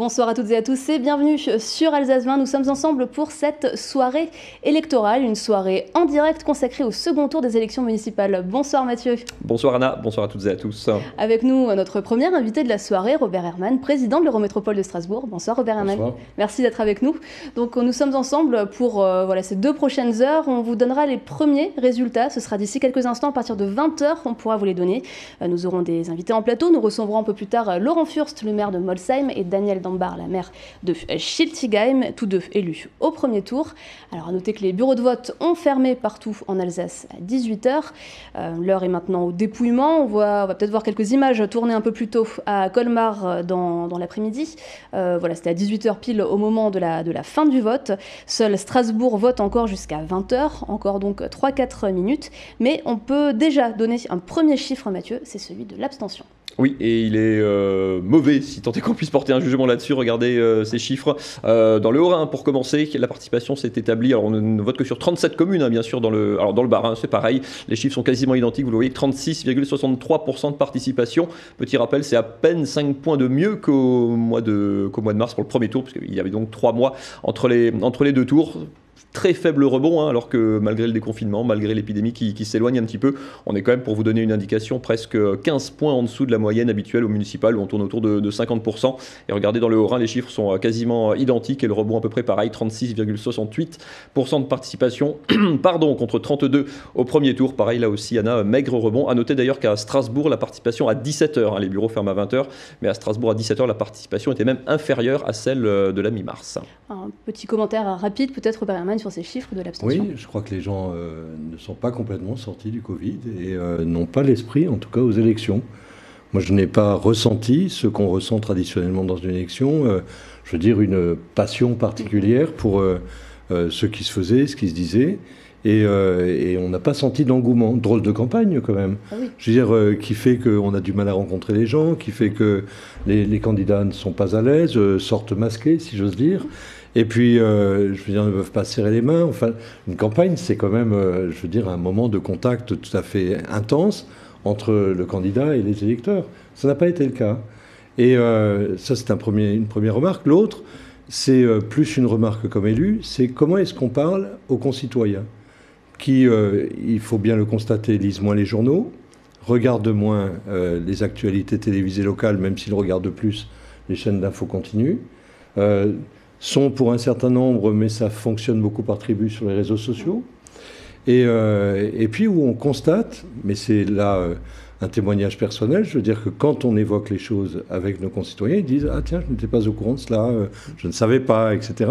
Bonsoir à toutes et à tous et bienvenue sur Alsace 20. Nous sommes ensemble pour cette soirée électorale, une soirée en direct consacrée au second tour des élections municipales. Bonsoir Mathieu. Bonsoir Anna, bonsoir à toutes et à tous. Avec nous, notre premier invité de la soirée, Robert Herrmann, président de l'Eurométropole de Strasbourg. Bonsoir Robert Herrmann. Bonsoir. Merci d'être avec nous. Donc nous sommes ensemble pour ces 2 prochaines heures. On vous donnera les premiers résultats. Ce sera d'ici quelques instants, à partir de 20h, on pourra vous les donner. Nous aurons des invités en plateau. Nous recevrons un peu plus tard Laurent Fürst, le maire de Molsheim, et Daniel Dambar, la maire de Schiltigheim, tous deux élus au premier tour. Alors à noter que les bureaux de vote ont fermé partout en Alsace à 18h. L'heure est maintenant au dépouillement. On va peut-être voir quelques images tournées un peu plus tôt à Colmar dans l'après-midi. C'était à 18h pile au moment de la fin du vote. Seul Strasbourg vote encore jusqu'à 20h, encore donc 3-4 minutes. Mais on peut déjà donner un premier chiffre, Mathieu, c'est celui de l'abstention. Oui, et il est mauvais, si tant est qu'on puisse porter un jugement là-dessus. Regardez ces chiffres. Dans le Haut-Rhin, pour commencer, la participation s'est établie. Alors, on ne vote que sur 37 communes, bien sûr. Dans le Bas-Rhin, c'est pareil. Les chiffres sont quasiment identiques. Vous le voyez, 36,63% de participation. Petit rappel, c'est à peine 5 points de mieux qu'au mois de mars pour le premier tour, parce qu'il y avait donc 3 mois entre les 2 tours. Très faible rebond, alors que malgré le déconfinement, malgré l'épidémie qui s'éloigne un petit peu, on est quand même, pour vous donner une indication, presque 15 points en dessous de la moyenne habituelle au municipal, où on tourne autour de 50%. Et regardez, dans le Haut-Rhin, les chiffres sont quasiment identiques, et le rebond à peu près pareil, 36,68% de participation, contre 32 au premier tour. Pareil, là aussi, Anna, maigre rebond. À noter d'ailleurs qu'à Strasbourg, la participation à 17h, les bureaux ferment à 20h, mais à Strasbourg, à 17h, la participation était même inférieure à celle de la mi-mars. Un petit commentaire rapide, peut-être, Robert Herrmann, sur ces chiffres de l'abstention. Oui, je crois que les gens ne sont pas complètement sortis du Covid et n'ont pas l'esprit, en tout cas, aux élections. Moi, je n'ai pas ressenti ce qu'on ressent traditionnellement dans une élection, je veux dire une passion particulière pour ce qui se faisait, ce qui se disait. Et on n'a pas senti d'engouement. Drôle de campagne, quand même. Ah oui. Je veux dire, qui fait qu'on a du mal à rencontrer les gens, qui fait que les candidats ne sont pas à l'aise, sortent masqués, si j'ose dire. Et puis, je veux dire, ne peuvent pas serrer les mains. Enfin, une campagne, c'est quand même, je veux dire, un moment de contact tout à fait intense entre le candidat et les électeurs. Ça n'a pas été le cas. Et ça, c'est une première remarque. L'autre, c'est plus une remarque comme élu, c'est comment est-ce qu'on parle aux concitoyens qui, il faut bien le constater, lisent moins les journaux, regardent moins les actualités télévisées locales, même s'ils regardent plus les chaînes d'infos continues, sont pour un certain nombre, mais ça fonctionne beaucoup par tribu sur les réseaux sociaux, et puis où on constate, mais c'est là un témoignage personnel, je veux dire que quand on évoque les choses avec nos concitoyens, ils disent « Ah tiens, je n'étais pas au courant de cela, je ne savais pas, etc. »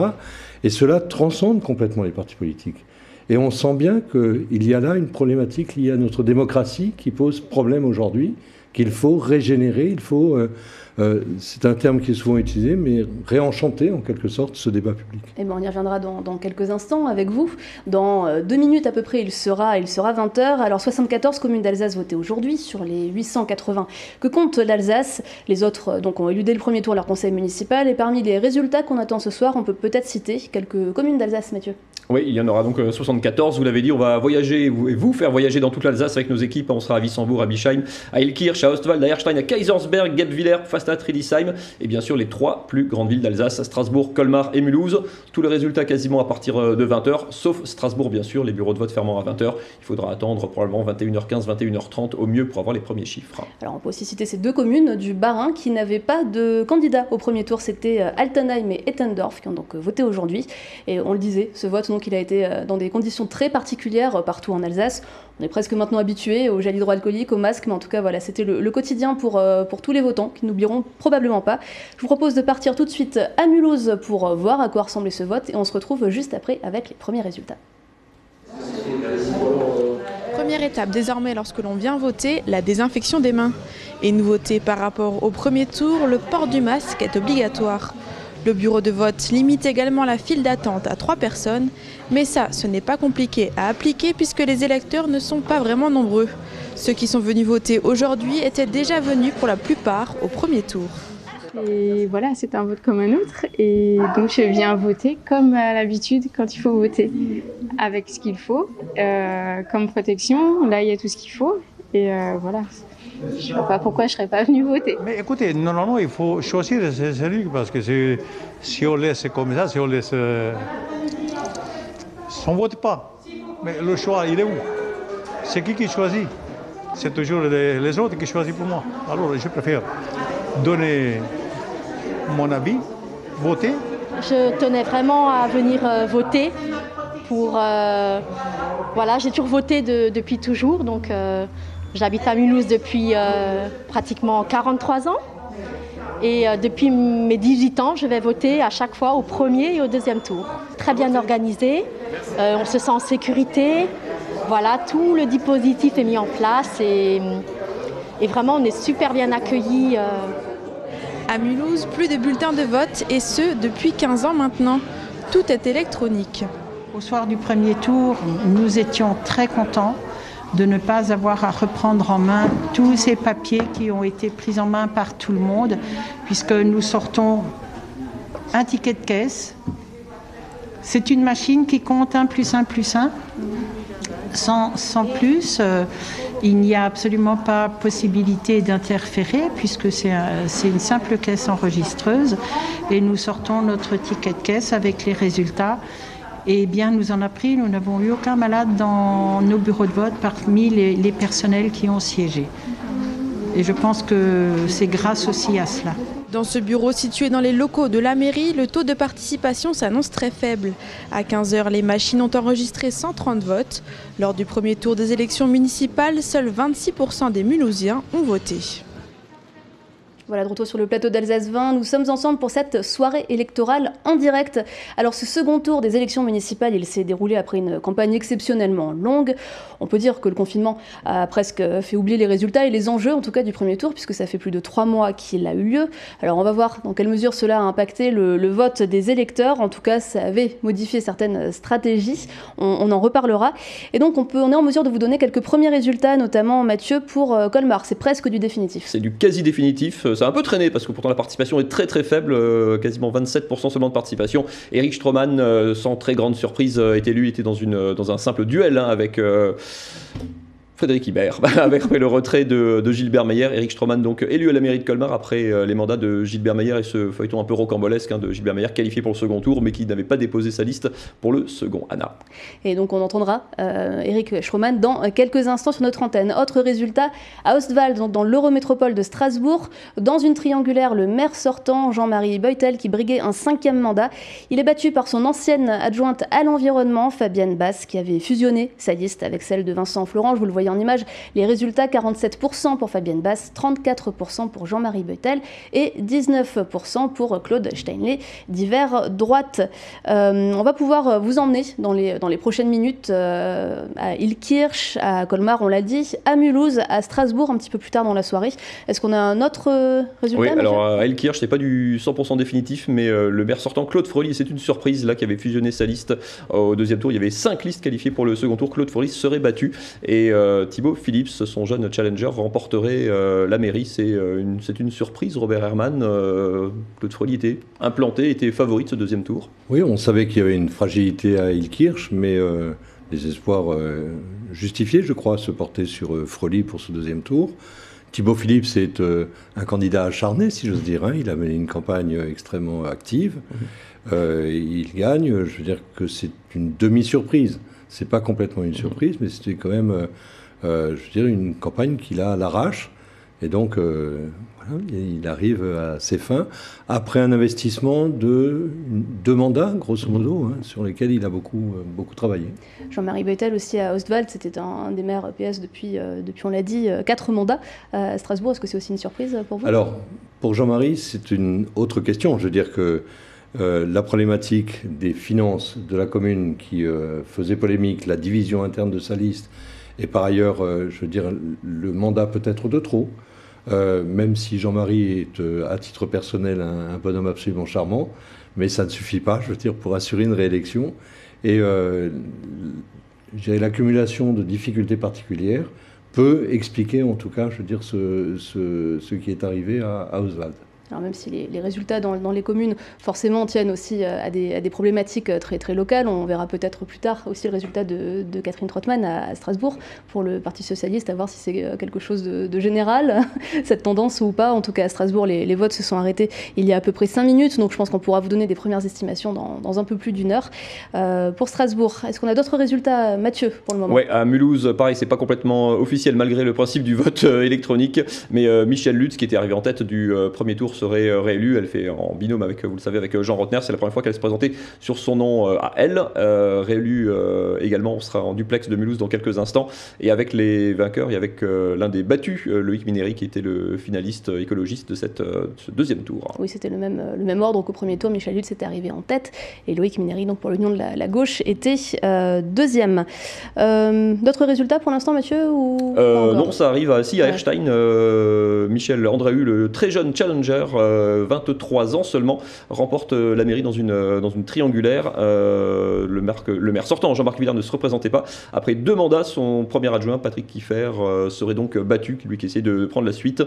Et cela transcende complètement les partis politiques. Et on sent bien qu'il y a là une problématique liée à notre démocratie qui pose problème aujourd'hui, qu'il faut régénérer, c'est un terme qui est souvent utilisé, mais réenchanter en quelque sorte ce débat public. Et on y reviendra dans quelques instants avec vous. Dans 2 minutes à peu près, il sera 20h. Alors 74 communes d'Alsace votées aujourd'hui sur les 880 que compte l'Alsace. Les autres ont éludé le premier tour leur conseil municipal. Et parmi les résultats qu'on attend ce soir, on peut peut-être citer quelques communes d'Alsace, Mathieu. Oui, il y en aura donc 74, vous l'avez dit, on va voyager et vous faire voyager dans toute l'Alsace avec nos équipes. On sera à Wissembourg, à Bischheim, à Elkirch, à Ostwald, à Erstein, à Kaisersberg, Guebwiller, Pfastatt, Riedisheim et bien sûr les 3 plus grandes villes d'Alsace, Strasbourg, Colmar et Mulhouse. Tous les résultats quasiment à partir de 20h, sauf Strasbourg bien sûr, les bureaux de vote fermant à 20h. Il faudra attendre probablement 21h15, 21h30 au mieux pour avoir les premiers chiffres. Alors on peut aussi citer ces 2 communes du Bas-Rhin qui n'avaient pas de candidat au premier tour, c'était Altenheim et Ettendorf qui ont donc voté aujourd'hui. Et on le disait, ce vote donc il a été dans des conditions très particulières partout en Alsace. On est presque maintenant habitué au gel hydroalcoolique, au masque, mais en tout cas voilà, c'était le quotidien pour tous les votants qui n'oublieront probablement pas. Je vous propose de partir tout de suite à Mulhouse pour voir à quoi ressemblait ce vote et on se retrouve juste après avec les premiers résultats. Première étape désormais lorsque l'on vient voter, la désinfection des mains. Et nouveauté par rapport au premier tour, le port du masque est obligatoire. Le bureau de vote limite également la file d'attente à 3 personnes, mais ça, ce n'est pas compliqué à appliquer puisque les électeurs ne sont pas vraiment nombreux. Ceux qui sont venus voter aujourd'hui étaient déjà venus pour la plupart au premier tour. Et voilà, c'est un vote comme un autre et donc je viens voter comme à l'habitude quand il faut voter, avec ce qu'il faut, comme protection, là il y a tout ce qu'il faut et voilà. je vois pas pourquoi je serais pas venue voter. Mais écoutez, non, il faut choisir celui parce que si on laisse comme ça, si on laisse... on ne vote pas. Mais le choix, il est où? C'est qui choisit? C'est toujours les autres qui choisissent pour moi. Alors je préfère donner mon avis, voter. Je tenais vraiment à venir voter pour... voilà, j'ai toujours voté depuis toujours, donc j'habite à Mulhouse depuis pratiquement 43 ans. Et depuis mes 18 ans, je vais voter à chaque fois au premier et au deuxième tour. Très bien organisé, on se sent en sécurité. Voilà, tout le dispositif est mis en place et vraiment on est super bien accueillis. À Mulhouse, plus de bulletins de vote et ce depuis 15 ans maintenant. Tout est électronique. Au soir du premier tour, nous étions très contents de ne pas avoir à reprendre en main tous ces papiers qui ont été pris en main par tout le monde, puisque nous sortons un ticket de caisse. C'est une machine qui compte 1 + 1 + 1. Sans plus, il n'y a absolument pas possibilité d'interférer puisque c'est une simple caisse enregistreuse et nous sortons notre ticket de caisse avec les résultats. Et bien, nous en a pris, nous n'avons eu aucun malade dans nos bureaux de vote parmi les personnels qui ont siégé. Et je pense que c'est grâce aussi à cela. Dans ce bureau situé dans les locaux de la mairie, le taux de participation s'annonce très faible. À 15h, les machines ont enregistré 130 votes. Lors du premier tour des élections municipales, seuls 26% des Mulhousiens ont voté. Voilà, de retour sur le plateau d'Alsace 20, nous sommes ensemble pour cette soirée électorale en direct. Alors ce second tour des élections municipales, il s'est déroulé après une campagne exceptionnellement longue. On peut dire que le confinement a presque fait oublier les résultats et les enjeux en tout cas du premier tour, puisque ça fait plus de 3 mois qu'il a eu lieu. Alors on va voir dans quelle mesure cela a impacté le vote des électeurs. En tout cas, ça avait modifié certaines stratégies, on en reparlera. Et donc on est en mesure de vous donner quelques premiers résultats, notamment Mathieu pour Colmar. C'est presque du définitif. C'est du quasi définitif. Ça a un peu traîné parce que pourtant la participation est très très faible, quasiment 27% seulement de participation. Éric Stroman, sans très grande surprise, est élu, était dans un simple duel avec Frédéric Ibert, avec le retrait de Gilbert Meyer. Éric Stroman donc élu à la mairie de Colmar après les mandats de Gilbert Meyer et ce feuilleton un peu rocambolesque de Gilbert Meyer qualifié pour le second tour mais qui n'avait pas déposé sa liste pour le second. Anna. Et donc on entendra Éric Stroman dans quelques instants sur notre antenne. Autre résultat à Ostwald, donc dans l'Eurométropole de Strasbourg, dans une triangulaire, le maire sortant Jean-Marie Beutel qui briguait un 5e mandat. Il est battu par son ancienne adjointe à l'environnement, Fabienne Basse, qui avait fusionné sa liste avec celle de Vincent Florent. Je vous le voyez en image, les résultats 47% pour Fabienne Basse, 34% pour Jean-Marie Beutel et 19% pour Claude Steinley d'hiver droite. On va pouvoir vous emmener dans les prochaines minutes à Illkirch, à Colmar, on l'a dit, à Mulhouse, à Strasbourg un petit peu plus tard dans la soirée. Est-ce qu'on a un autre résultat? Oui, alors à Illkirch, c'est pas du 100% définitif, mais le maire sortant Claude Frely, c'est une surprise là qui avait fusionné sa liste au deuxième tour. Il y avait 5 listes qualifiées pour le second tour. Claude Frely serait battu et Thibaut Phillips, son jeune challenger, remporterait la mairie. C'est une surprise, Robert Herrmann. Claude Frely était implanté, était favori de ce deuxième tour. Oui, on savait qu'il y avait une fragilité à Illkirch, mais les espoirs justifiés, je crois, se portaient sur Frely pour ce deuxième tour. Thibaut Phillips est un candidat acharné, si j'ose dire. Il a mené une campagne extrêmement active. Il gagne. Je veux dire que c'est une demi-surprise. C'est pas complètement une surprise, mais c'était quand même, je veux dire, une campagne qu'il a à l'arrache. Et donc, voilà, il arrive à ses fins après un investissement de 2 mandats, grosso modo, sur lesquels il a beaucoup travaillé. Jean-Marie Beutel aussi à Ostwald, c'était un des maires PS depuis on l'a dit, 4 mandats à Strasbourg. Est-ce que c'est aussi une surprise pour vous? Alors, pour Jean-Marie, c'est une autre question. Je veux dire que la problématique des finances de la commune qui faisait polémique, la division interne de sa liste, et par ailleurs, je veux dire, le mandat peut-être de trop, même si Jean-Marie est à titre personnel un bonhomme absolument charmant, mais ça ne suffit pas, je veux dire, pour assurer une réélection. Et je dirais, l'accumulation de difficultés particulières peut expliquer, en tout cas, je veux dire, ce qui est arrivé à Oswald. Alors même si les résultats dans les communes forcément tiennent aussi à des problématiques très, très locales, on verra peut-être plus tard aussi le résultat de Catherine Trottmann à Strasbourg pour le Parti Socialiste, à voir si c'est quelque chose de général, cette tendance ou pas. En tout cas à Strasbourg, les votes se sont arrêtés il y a à peu près 5 minutes, donc je pense qu'on pourra vous donner des premières estimations dans un peu plus d'une heure. Pour Strasbourg, est-ce qu'on a d'autres résultats, Mathieu, pour le moment? Oui, à Mulhouse, pareil, c'est pas complètement officiel malgré le principe du vote électronique, mais Michèle Lutz, qui était arrivée en tête du premier tour, serait réélue. Elle fait en binôme avec, vous le savez, avec Jean Rotner. C'est la première fois qu'elle se présentait sur son nom à elle. Réélue également, on sera en duplex de Mulhouse dans quelques instants. Et avec les vainqueurs, et avec l'un des battus, Loïc Minéry, qui était le finaliste écologiste de ce deuxième tour. Oui, c'était le même ordre qu'au premier tour. Michèle Lutz était arrivé en tête et Loïc Minéry, donc pour l'Union de la gauche, était deuxième. D'autres résultats pour l'instant, Mathieu, ou non, ça arrive à Erstein. Michel Andréu, le très jeune challenger, 23 ans seulement, remporte la mairie dans une triangulaire. Le maire sortant, Jean-Marc Villard, ne se représentait pas. Après 2 mandats, son premier adjoint, Patrick Kiffer, serait donc battu, lui qui essayait de prendre la suite.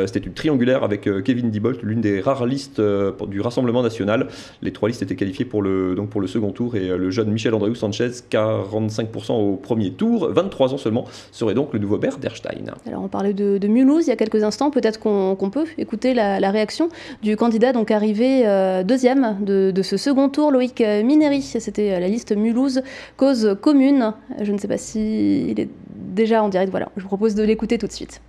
C'était une triangulaire avec Kevin Diebold, l'une des rares listes du Rassemblement national. Les 3 listes étaient qualifiées pour le second tour, et le jeune Michel Andréu Sanchez, 45% au premier tour, 23 ans seulement, serait donc le nouveau maire d'Erstein. Alors on parlait de Mulhouse il y a quelques instants, peut-être qu'on peut écouter la réaction du candidat donc arrivé deuxième de ce second tour, Loïc Minéry. C'était la liste Mulhouse Cause Commune. Je ne sais pas s'il est déjà en direct, voilà, je vous propose de l'écouter tout de suite.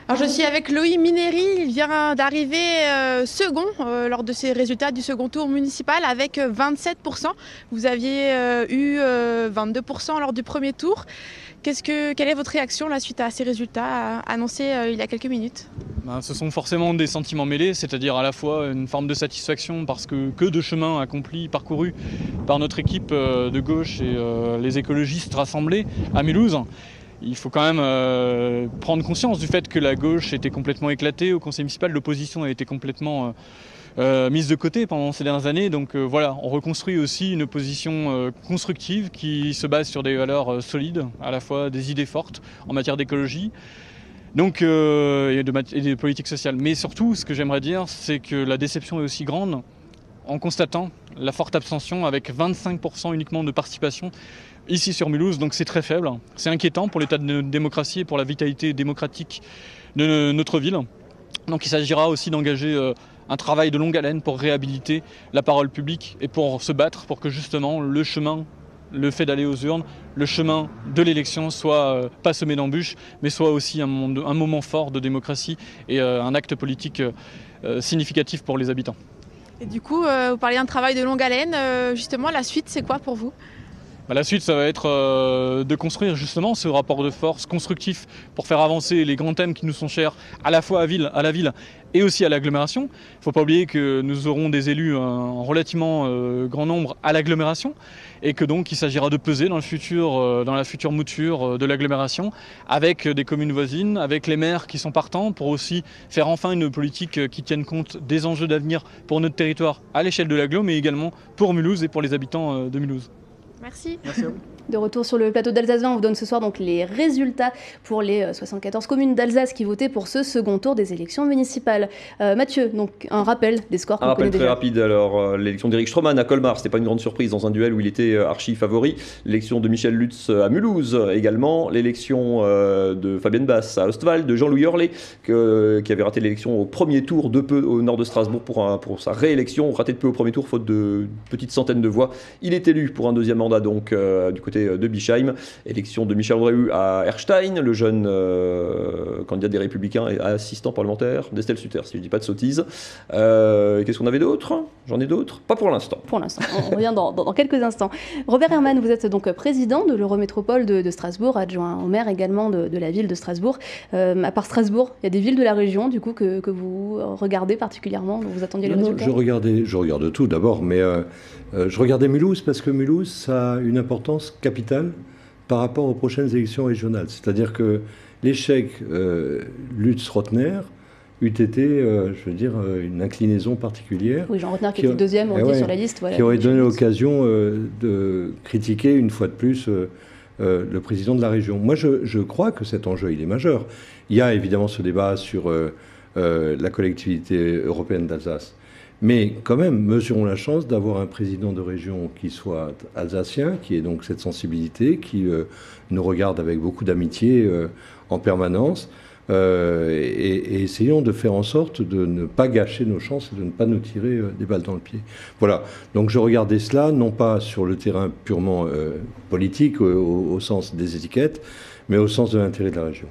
Alors je suis avec Loïc Minéry, il vient d'arriver second lors de ses résultats du second tour municipal avec 27%. Vous aviez eu 22% lors du premier tour. Quelle est votre réaction là, suite à ces résultats annoncés il y a quelques minutes? Ce sont forcément des sentiments mêlés, c'est-à-dire à la fois une forme de satisfaction parce que de chemin accompli, parcouru par notre équipe de gauche et les écologistes rassemblés à Mulhouse. Il faut quand même prendre conscience du fait que la gauche était complètement éclatée. Au conseil municipal, l'opposition a été complètement mise de côté pendant ces dernières années. Donc voilà, on reconstruit aussi une opposition constructive qui se base sur des valeurs solides, à la fois des idées fortes en matière d'écologie, donc, et de politique sociale. Mais surtout, ce que j'aimerais dire, c'est que la déception est aussi grande en constatant la forte abstention avec 25% uniquement de participation ici sur Mulhouse, donc c'est très faible. C'est inquiétant pour l'état de notre démocratie et pour la vitalité démocratique de notre ville. Donc il s'agira aussi d'engager un travail de longue haleine pour réhabiliter la parole publique et pour se battre pour que justement le chemin, le fait d'aller aux urnes, le chemin de l'élection soit pas semé d'embûches, mais soit aussi un moment fort de démocratie et un acte politique significatif pour les habitants. Et du coup, vous parlez d'un travail de longue haleine. Justement, la suite, c'est quoi pour vous ? La suite, ça va être de construire justement ce rapport de force constructif pour faire avancer les grands thèmes qui nous sont chers à la fois à la ville et aussi à l'agglomération. Il ne faut pas oublier que nous aurons des élus en relativement grand nombre à l'agglomération et que donc il s'agira de peser dans la future mouture de l'agglomération avec des communes voisines, avec les maires qui sont partants pour aussi faire enfin une politique qui tienne compte des enjeux d'avenir pour notre territoire à l'échelle de l'agglo, mais également pour Mulhouse et pour les habitants de Mulhouse. Merci. Merci à vous. De retour sur le plateau d'Alsace 20, on vous donne ce soir donc les résultats pour les 74 communes d'Alsace qui votaient pour ce second tour des élections municipales. Mathieu, donc un rappel des scores qu'on connaît déjà. Un rappel très rapide. Alors, l'élection d'Éric Stroman à Colmar, c'était pas une grande surprise dans un duel où il était archi favori. L'élection de Michèle Lutz à Mulhouse également. L'élection de Fabienne Basse à Ostwald, de Jean-Louis Hurley, qui avait raté l'élection au premier tour de peu au nord de Strasbourg pour sa réélection. Raté de peu au premier tour, faute de petites centaines de voix. Il est élu pour un deuxième mandat donc du côté de Bischheim. Élection de Michel Andréu à Erstein, le jeune candidat des Républicains et assistant parlementaire d'Estelle Sutter, si je ne dis pas de sottises. Qu'est-ce qu'on avait d'autre? J'en ai d'autres? Pas pour l'instant. Pour l'instant, on revient dans quelques instants. Robert Herman, vous êtes donc président de l'Eurométropole de Strasbourg, adjoint au maire également de la ville de Strasbourg. À part Strasbourg, il y a des villes de la région du coup que vous regardez particulièrement, dont vous attendiez les résultats? Je regarde tout d'abord, mais je regardais Mulhouse parce que Mulhouse, ça a une importance capitale par rapport aux prochaines élections régionales. C'est-à-dire que l'échec Lutz-Rotner eût été, une inclinaison particulière. Oui, Jean Rotner qui était deuxième, on dit sur la liste. Voilà, qui aurait donné l'occasion de critiquer une fois de plus le président de la région. Moi, je crois que cet enjeu, il est majeur. Il y a évidemment ce débat sur la collectivité européenne d'Alsace. Mais quand même, mesurons la chance d'avoir un président de région qui soit alsacien, qui ait donc cette sensibilité, qui nous regarde avec beaucoup d'amitié en permanence. Et essayons de faire en sorte de ne pas gâcher nos chances et de ne pas nous tirer des balles dans le pied. Voilà. Donc je regardais cela, non pas sur le terrain purement politique, au sens des étiquettes, mais au sens de l'intérêt de la région.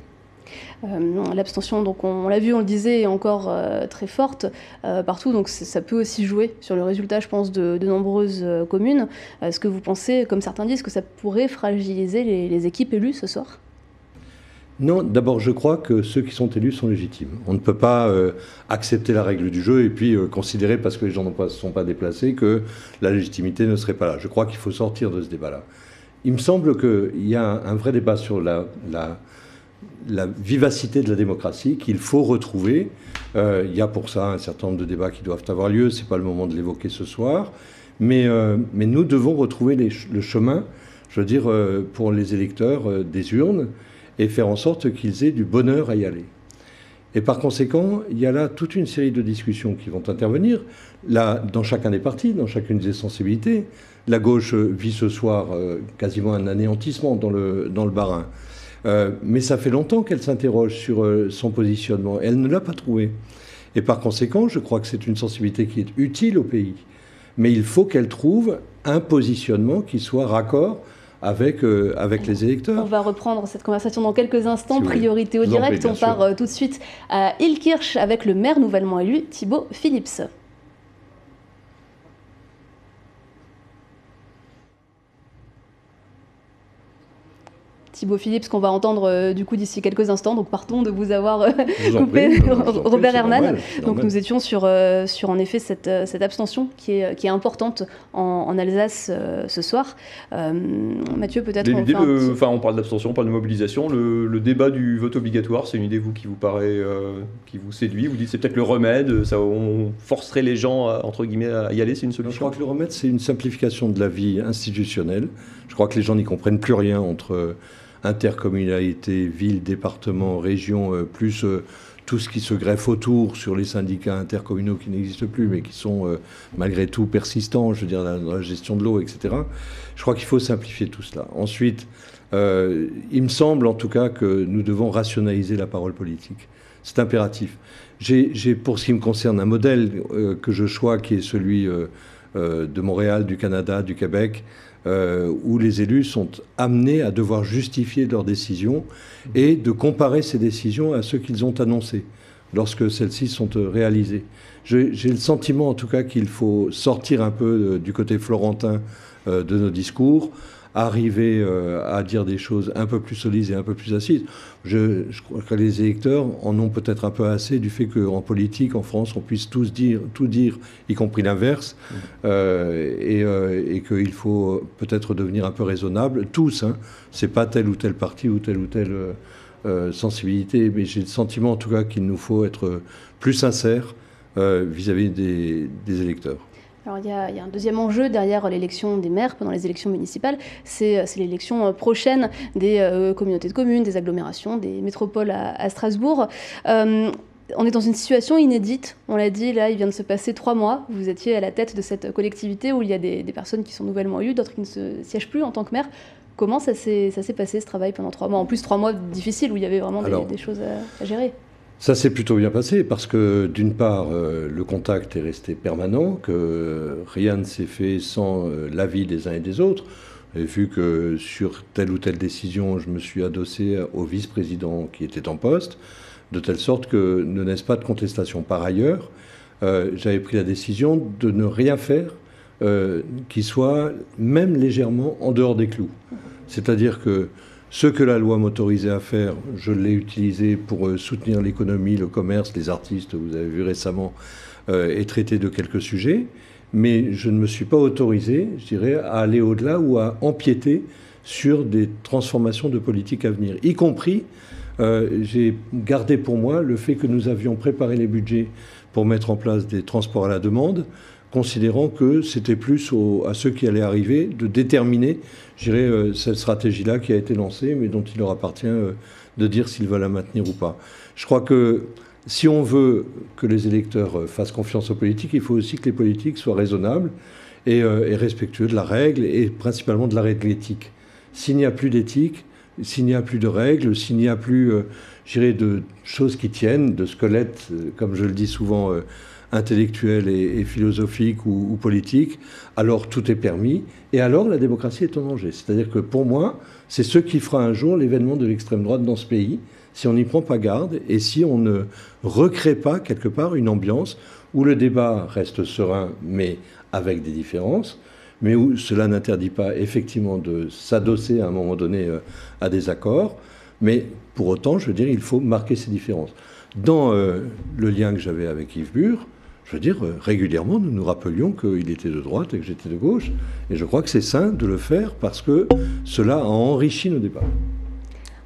L'abstention, donc on l'a vu, on le disait, est encore très forte partout, donc ça peut aussi jouer sur le résultat, je pense, de nombreuses communes. Est-ce que vous pensez, comme certains disent, que ça pourrait fragiliser les équipes élues ce soir ? Non, d'abord je crois que ceux qui sont élus sont légitimes. On ne peut pas accepter la règle du jeu et puis considérer, parce que les gens ne sont pas déplacés, que la légitimité ne serait pas là. Je crois qu'il faut sortir de ce débat-là. Il me semble qu'il y a un vrai débat sur la vivacité de la démocratie qu'il faut retrouver. Il y a pour ça un certain nombre de débats qui doivent avoir lieu, ce n'est pas le moment de l'évoquer ce soir, mais nous devons retrouver le chemin, je veux dire, pour les électeurs des urnes, et faire en sorte qu'ils aient du bonheur à y aller. Et par conséquent, il y a là toute une série de discussions qui vont intervenir, là, dans chacun des partis, dans chacune des sensibilités. La gauche vit ce soir quasiment un anéantissement dans le Bas-Rhin. Mais ça fait longtemps qu'elle s'interroge sur son positionnement. Elle ne l'a pas trouvé. Et par conséquent, je crois que c'est une sensibilité qui est utile au pays. Mais il faut qu'elle trouve un positionnement qui soit raccord avec les électeurs. On va reprendre cette conversation dans quelques instants. Priorité au direct. On part tout de suite à Illkirch avec le maire nouvellement élu, Thibaut Phillips. Thibaut Phillips qu'on va entendre du coup d'ici quelques instants, donc partons de vous avoir coupé, Robert Herman. Donc nous étions sur en effet cette abstention qui est importante en Alsace ce soir. Mathieu, peut-être on parle d'abstention, on parle de mobilisation. Le débat du vote obligatoire, c'est une idée qui vous paraît, qui vous séduit. Vous dites c'est peut-être le remède, on forcerait les gens entre guillemets à y aller, c'est une solution. Je crois que le remède, c'est une simplification de la vie institutionnelle. Je crois que les gens n'y comprennent plus rien entre intercommunalité, ville, département, région, plus tout ce qui se greffe autour sur les syndicats intercommunaux qui n'existent plus, mais qui sont malgré tout persistants, je veux dire, dans la gestion de l'eau, etc. Je crois qu'il faut simplifier tout cela. Ensuite, il me semble en tout cas que nous devons rationaliser la parole politique. C'est impératif. J'ai, pour ce qui me concerne, un modèle que je choisis, qui est celui de Montréal, du Canada, du Québec, où les élus sont amenés à devoir justifier leurs décisions et de comparer ces décisions à ceux qu'ils ont annoncés lorsque celles-ci sont réalisées. J'ai le sentiment en tout cas qu'il faut sortir un peu du côté florentin de nos discours, arriver à dire des choses un peu plus solides et un peu plus assises. Je crois que les électeurs en ont peut-être un peu assez du fait qu'en politique, en France, on puisse tout dire, y compris l'inverse, et qu'il faut peut-être devenir un peu raisonnable. Tous, hein, c'est pas tel ou tel parti ou telle sensibilité, mais j'ai le sentiment en tout cas qu'il nous faut être plus sincères vis-à-vis des électeurs. Alors il y a un deuxième enjeu derrière l'élection des maires pendant les élections municipales, c'est l'élection prochaine des communautés de communes, des agglomérations, des métropoles à Strasbourg. On est dans une situation inédite, on l'a dit, là il vient de se passer 3 mois, vous étiez à la tête de cette collectivité où il y a des personnes qui sont nouvellement élues, d'autres qui ne se siègent plus en tant que maire. Comment ça s'est passé ce travail pendant 3 mois ? En plus 3 mois difficiles où il y avait vraiment des choses à gérer. Ça s'est plutôt bien passé parce que d'une part, le contact est resté permanent, que rien ne s'est fait sans l'avis des uns et des autres. Et vu que sur telle ou telle décision, je me suis adossé au vice-président qui était en poste, de telle sorte que ne naisse pas de contestation. Par ailleurs, j'avais pris la décision de ne rien faire qui soit même légèrement en dehors des clous. C'est-à-dire que ce que la loi m'autorisait à faire, je l'ai utilisé pour soutenir l'économie, le commerce, les artistes, vous avez vu récemment, et traiter de quelques sujets. Mais je ne me suis pas autorisé, je dirais, à aller au-delà ou à empiéter sur des transformations de politique à venir. Y compris, j'ai gardé pour moi le fait que nous avions préparé les budgets pour mettre en place des transports à la demande, considérant que c'était plus à ceux qui allaient arriver de déterminer, je dirais, cette stratégie-là qui a été lancée, mais dont il leur appartient de dire s'ils veulent la maintenir ou pas. Je crois que si on veut que les électeurs fassent confiance aux politiques, il faut aussi que les politiques soient raisonnables et respectueux de la règle et principalement de la règle éthique. S'il n'y a plus d'éthique, s'il n'y a plus de règles, s'il n'y a plus, je dirais, de choses qui tiennent, de squelettes, comme je le dis souvent, intellectuels et philosophiques ou politiques, alors tout est permis et alors la démocratie est en danger. C'est-à-dire que pour moi, c'est ce qui fera un jour l'événement de l'extrême droite dans ce pays, si on n'y prend pas garde et si on ne recrée pas quelque part une ambiance où le débat reste serein mais avec des différences, mais où cela n'interdit pas effectivement de s'adosser à un moment donné à des accords, mais pour autant, je veux dire, il faut marquer ces différences. Dans le lien que j'avais avec Yves Bure, je veux dire, régulièrement, nous nous rappelions qu'il était de droite et que j'étais de gauche, et je crois que c'est sain de le faire parce que cela a enrichi nos débats.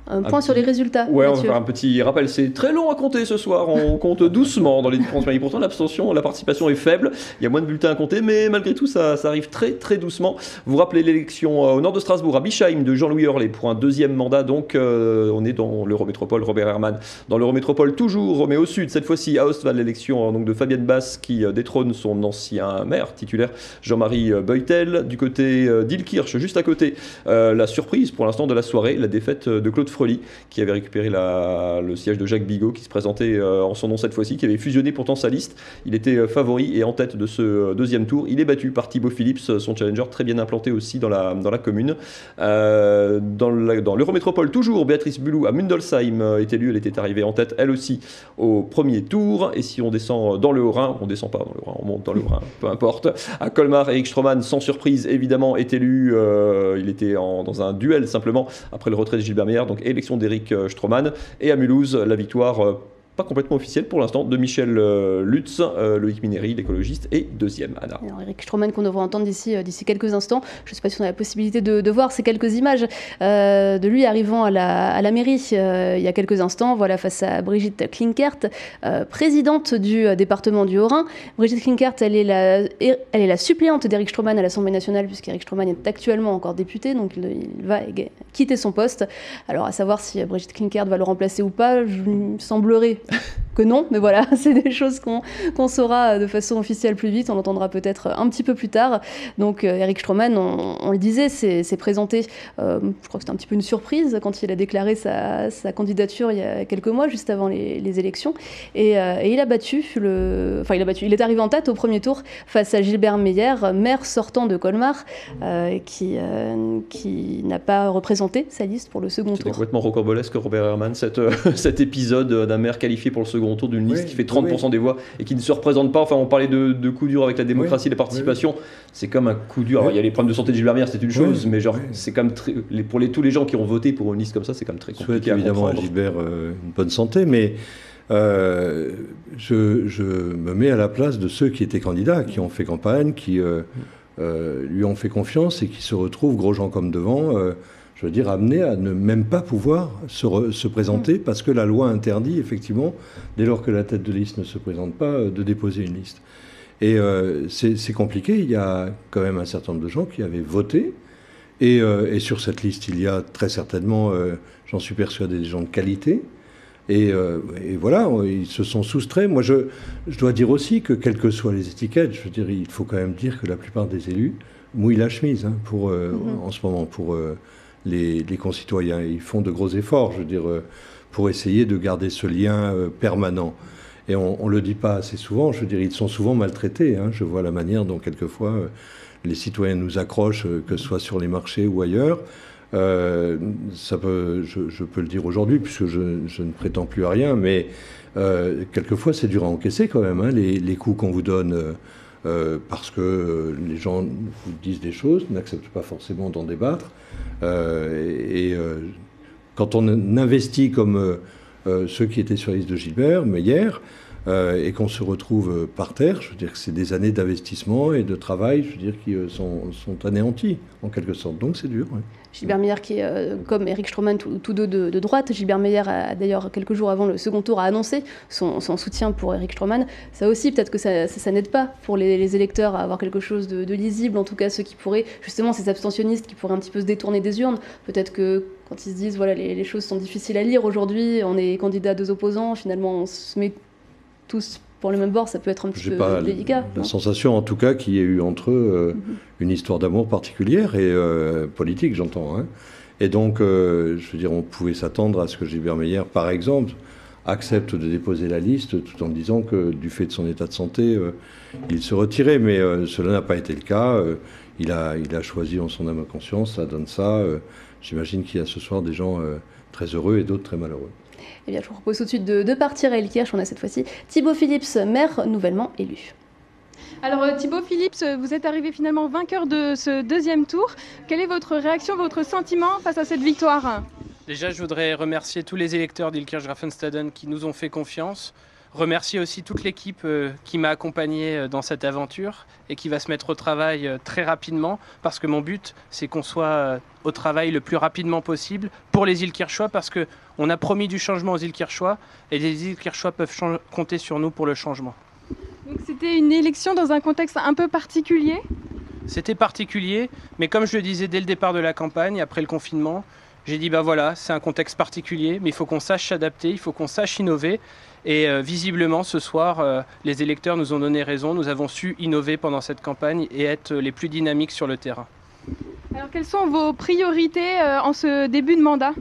Un point sur les résultats. Ouais, Mathieu. on va faire un petit rappel. C'est très long à compter ce soir. On compte doucement dans les différents pays. Pourtant, l'abstention, la participation est faible. Il y a moins de bulletins à compter, mais malgré tout, ça arrive très très doucement. Vous rappelez l'élection au nord de Strasbourg, à Bischheim, de Jean-Louis Orlé pour un deuxième mandat. Donc, on est dans l'Eurométropole. Robert Herrmann dans l'Eurométropole toujours, mais au sud. Cette fois-ci, à Ostwald, l'élection donc de Fabienne Basse qui détrône son ancien maire titulaire Jean-Marie Beutel. Du côté d'Ilkirch, juste à côté, la surprise pour l'instant de la soirée, la défaite de Claude Frely, qui avait récupéré le siège de Jacques Bigot, qui se présentait en son nom cette fois-ci, qui avait fusionné pourtant sa liste. Il était favori et en tête de ce deuxième tour. Il est battu par Thibaut Phillips, son challenger très bien implanté aussi dans la commune. Dans l'Eurométropole, toujours, Béatrice Bulou à Mundolsheim est élue. Elle était arrivée en tête, elle aussi, au premier tour. Et si on descend dans le Haut-Rhin, on descend pas dans le Haut-Rhin, on monte dans le Haut-Rhin, peu importe. À Colmar, Eric Stroman, sans surprise, évidemment, est élu. Il était dans un duel simplement après le retrait de Gilbert Meyer, donc élection d'Éric Stroman. Et à Mulhouse, la victoire pas complètement officielle pour l'instant de Michel Lutz. Loïc Minéry, l'écologiste, est deuxième. Anna. Alors, Éric Stroman qu'on devrait entendre d'ici quelques instants. Je ne sais pas si on a la possibilité de voir ces quelques images de lui arrivant à la mairie il y a quelques instants, voilà, face à Brigitte Klinkert, présidente du département du Haut-Rhin. Brigitte Klinkert, elle est la suppléante d'Éric Stroman à l'Assemblée nationale, puisqu'Éric Stroman est actuellement encore député, donc il va quitter son poste. Alors à savoir si Brigitte Klinkert va le remplacer ou pas, il me semblerait que non, mais voilà, c'est des choses qu'on saura de façon officielle plus vite, on l'entendra peut-être un petit peu plus tard. Donc Éric Stroman, on le disait, s'est présenté, je crois que c'était un petit peu une surprise quand il a déclaré sa candidature il y a quelques mois, juste avant les élections, et il a battu, il est arrivé en tête au premier tour face à Gilbert Meyer, maire sortant de Colmar, qui n'a pas représenté sa liste pour le second tour. C'était complètement rocambolesque, Robert Herrmann, cet épisode d'un maire qualifié pour le second tour d'une liste qui fait 30% des voix et qui ne se représente pas. Enfin, on parlait de coup dur avec la démocratie, la participation. C'est comme un coup dur. Alors, il y a les problèmes de santé de Gilbert Meyer, c'est une chose, mais genre, c'est comme pour tous les gens qui ont voté pour une liste comme ça, c'est quand même très compliqué à évidemment comprendre. À Gilbert une bonne santé, mais je me mets à la place de ceux qui étaient candidats, qui ont fait campagne, qui lui ont fait confiance et qui se retrouvent, gros gens comme devant, je veux dire, amenés à ne même pas pouvoir se présenter parce que la loi interdit, effectivement, dès lors que la tête de liste ne se présente pas, de déposer une liste. Et c'est compliqué. Il y a quand même un certain nombre de gens qui avaient voté. Et sur cette liste, il y a très certainement, j'en suis persuadé, des gens de qualité. Et voilà, ils se sont soustraits. Moi, je dois dire aussi que, quelles que soient les étiquettes, je veux dire, il faut quand même dire que la plupart des élus mouillent la chemise en ce moment pour les concitoyens. Ils font de gros efforts, je veux dire, pour essayer de garder ce lien permanent. Et on ne le dit pas assez souvent, je veux dire, ils sont souvent maltraités. Je vois la manière dont, quelquefois, les citoyens nous accrochent, que ce soit sur les marchés ou ailleurs. Je peux le dire aujourd'hui, puisque je ne prétends plus à rien, mais quelquefois, c'est dur à encaisser quand même, les coups qu'on vous donne, parce que les gens vous disent des choses, n'acceptent pas forcément d'en débattre. Quand on investit comme ceux qui étaient sur la liste de Gilbert Meyer, et qu'on se retrouve par terre, je veux dire que c'est des années d'investissement et de travail, je veux dire, qui sont anéantis, en quelque sorte. Donc c'est dur. Oui. Gilbert Meyer, qui est comme Eric Stroman, tous deux de droite. Gilbert Meyer a d'ailleurs, quelques jours avant le second tour, a annoncé son soutien pour Eric Stroman. Ça aussi, peut-être que ça n'aide pas pour les électeurs à avoir quelque chose de lisible, en tout cas ceux qui pourraient, justement ces abstentionnistes qui pourraient un petit peu se détourner des urnes. Peut-être que quand ils se disent, voilà, les choses sont difficiles à lire aujourd'hui, on est candidat à deux opposants, finalement on se met tous pour le même bord, ça peut être un petit peu délicat. La sensation, en tout cas, qu'il y ait eu entre eux une histoire d'amour particulière et politique, j'entends. Hein. Et donc, je veux dire, on pouvait s'attendre à ce que Gilbert Meyer, par exemple, accepte de déposer la liste tout en disant que, du fait de son état de santé, il se retirait. Mais cela n'a pas été le cas. Il a choisi en son âme et conscience, ça donne ça. J'imagine qu'il y a ce soir des gens très heureux et d'autres très malheureux. Eh bien, je vous propose tout de suite de partir à Ilkirch. On a cette fois-ci Thibaut Phillips, maire nouvellement élu. Alors Thibaut Phillips, vous êtes arrivé finalement vainqueur de ce deuxième tour. Quelle est votre réaction, votre sentiment face à cette victoire ? Déjà, je voudrais remercier tous les électeurs d'Ilkirch-Graffenstaden qui nous ont fait confiance. Remercier aussi toute l'équipe qui m'a accompagné dans cette aventure et qui va se mettre au travail très rapidement, parce que mon but, c'est qu'on soit au travail le plus rapidement possible pour les Ilkirchois, parce qu'on a promis du changement aux Ilkirchois et les Ilkirchois peuvent compter sur nous pour le changement. Donc c'était une élection dans un contexte un peu particulier ? C'était particulier, mais comme je le disais dès le départ de la campagne, après le confinement, j'ai dit, voilà, c'est un contexte particulier, mais il faut qu'on sache s'adapter, il faut qu'on sache innover. Et visiblement, ce soir, les électeurs nous ont donné raison. Nous avons su innover pendant cette campagne et être les plus dynamiques sur le terrain. Alors, quelles sont vos priorités en ce début de mandat ?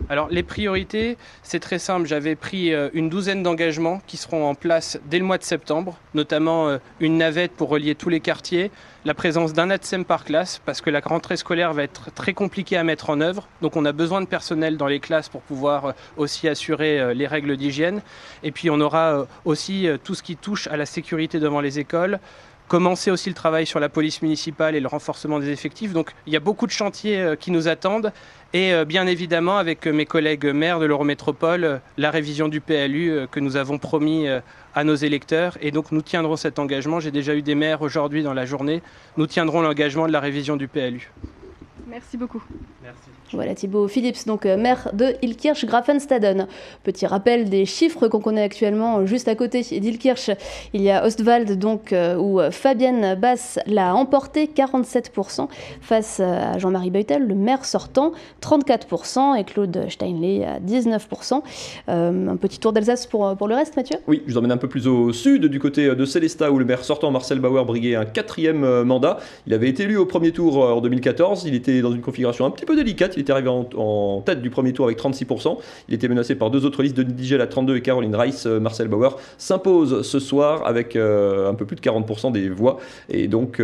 Alors, les priorités, c'est très simple. J'avais pris une douzaine d'engagements qui seront en place dès le mois de septembre, notamment une navette pour relier tous les quartiers, la présence d'un ATSEM par classe, parce que la rentrée scolaire va être très compliquée à mettre en œuvre. Donc on a besoin de personnel dans les classes pour pouvoir aussi assurer les règles d'hygiène. Et puis on aura aussi tout ce qui touche à la sécurité devant les écoles. Commencer aussi le travail sur la police municipale et le renforcement des effectifs. Donc il y a beaucoup de chantiers qui nous attendent. Et bien évidemment, avec mes collègues maires de l'Eurométropole, la révision du PLU que nous avons promis à nos électeurs. Et donc nous tiendrons cet engagement. J'ai déjà eu des maires aujourd'hui dans la journée. Nous tiendrons l'engagement de la révision du PLU. Merci beaucoup. Merci. Voilà Thibaut Phillips, donc maire de Ilkirch-Graffenstaden. Petit rappel des chiffres qu'on connaît actuellement juste à côté d'Ilkirch. Il y a Ostwald, donc, où Fabienne Bass l'a emporté, 47%, face à Jean-Marie Beutel, le maire sortant, 34%, et Claude Steinley à 19%. Un petit tour d'Alsace pour le reste, Mathieu ? Oui, je vous emmène un peu plus au sud, du côté de Sélestat, où le maire sortant, Marcel Bauer, briguait un 4e mandat. Il avait été élu au premier tour en 2014. Il était dans une configuration un petit peu délicate. Il était arrivé en tête du premier tour avec 36%. Il était menacé par deux autres listes, Denis Digel à 32 et Caroline Reiss. Marcel Bauer s'impose ce soir avec un peu plus de 40% des voix et donc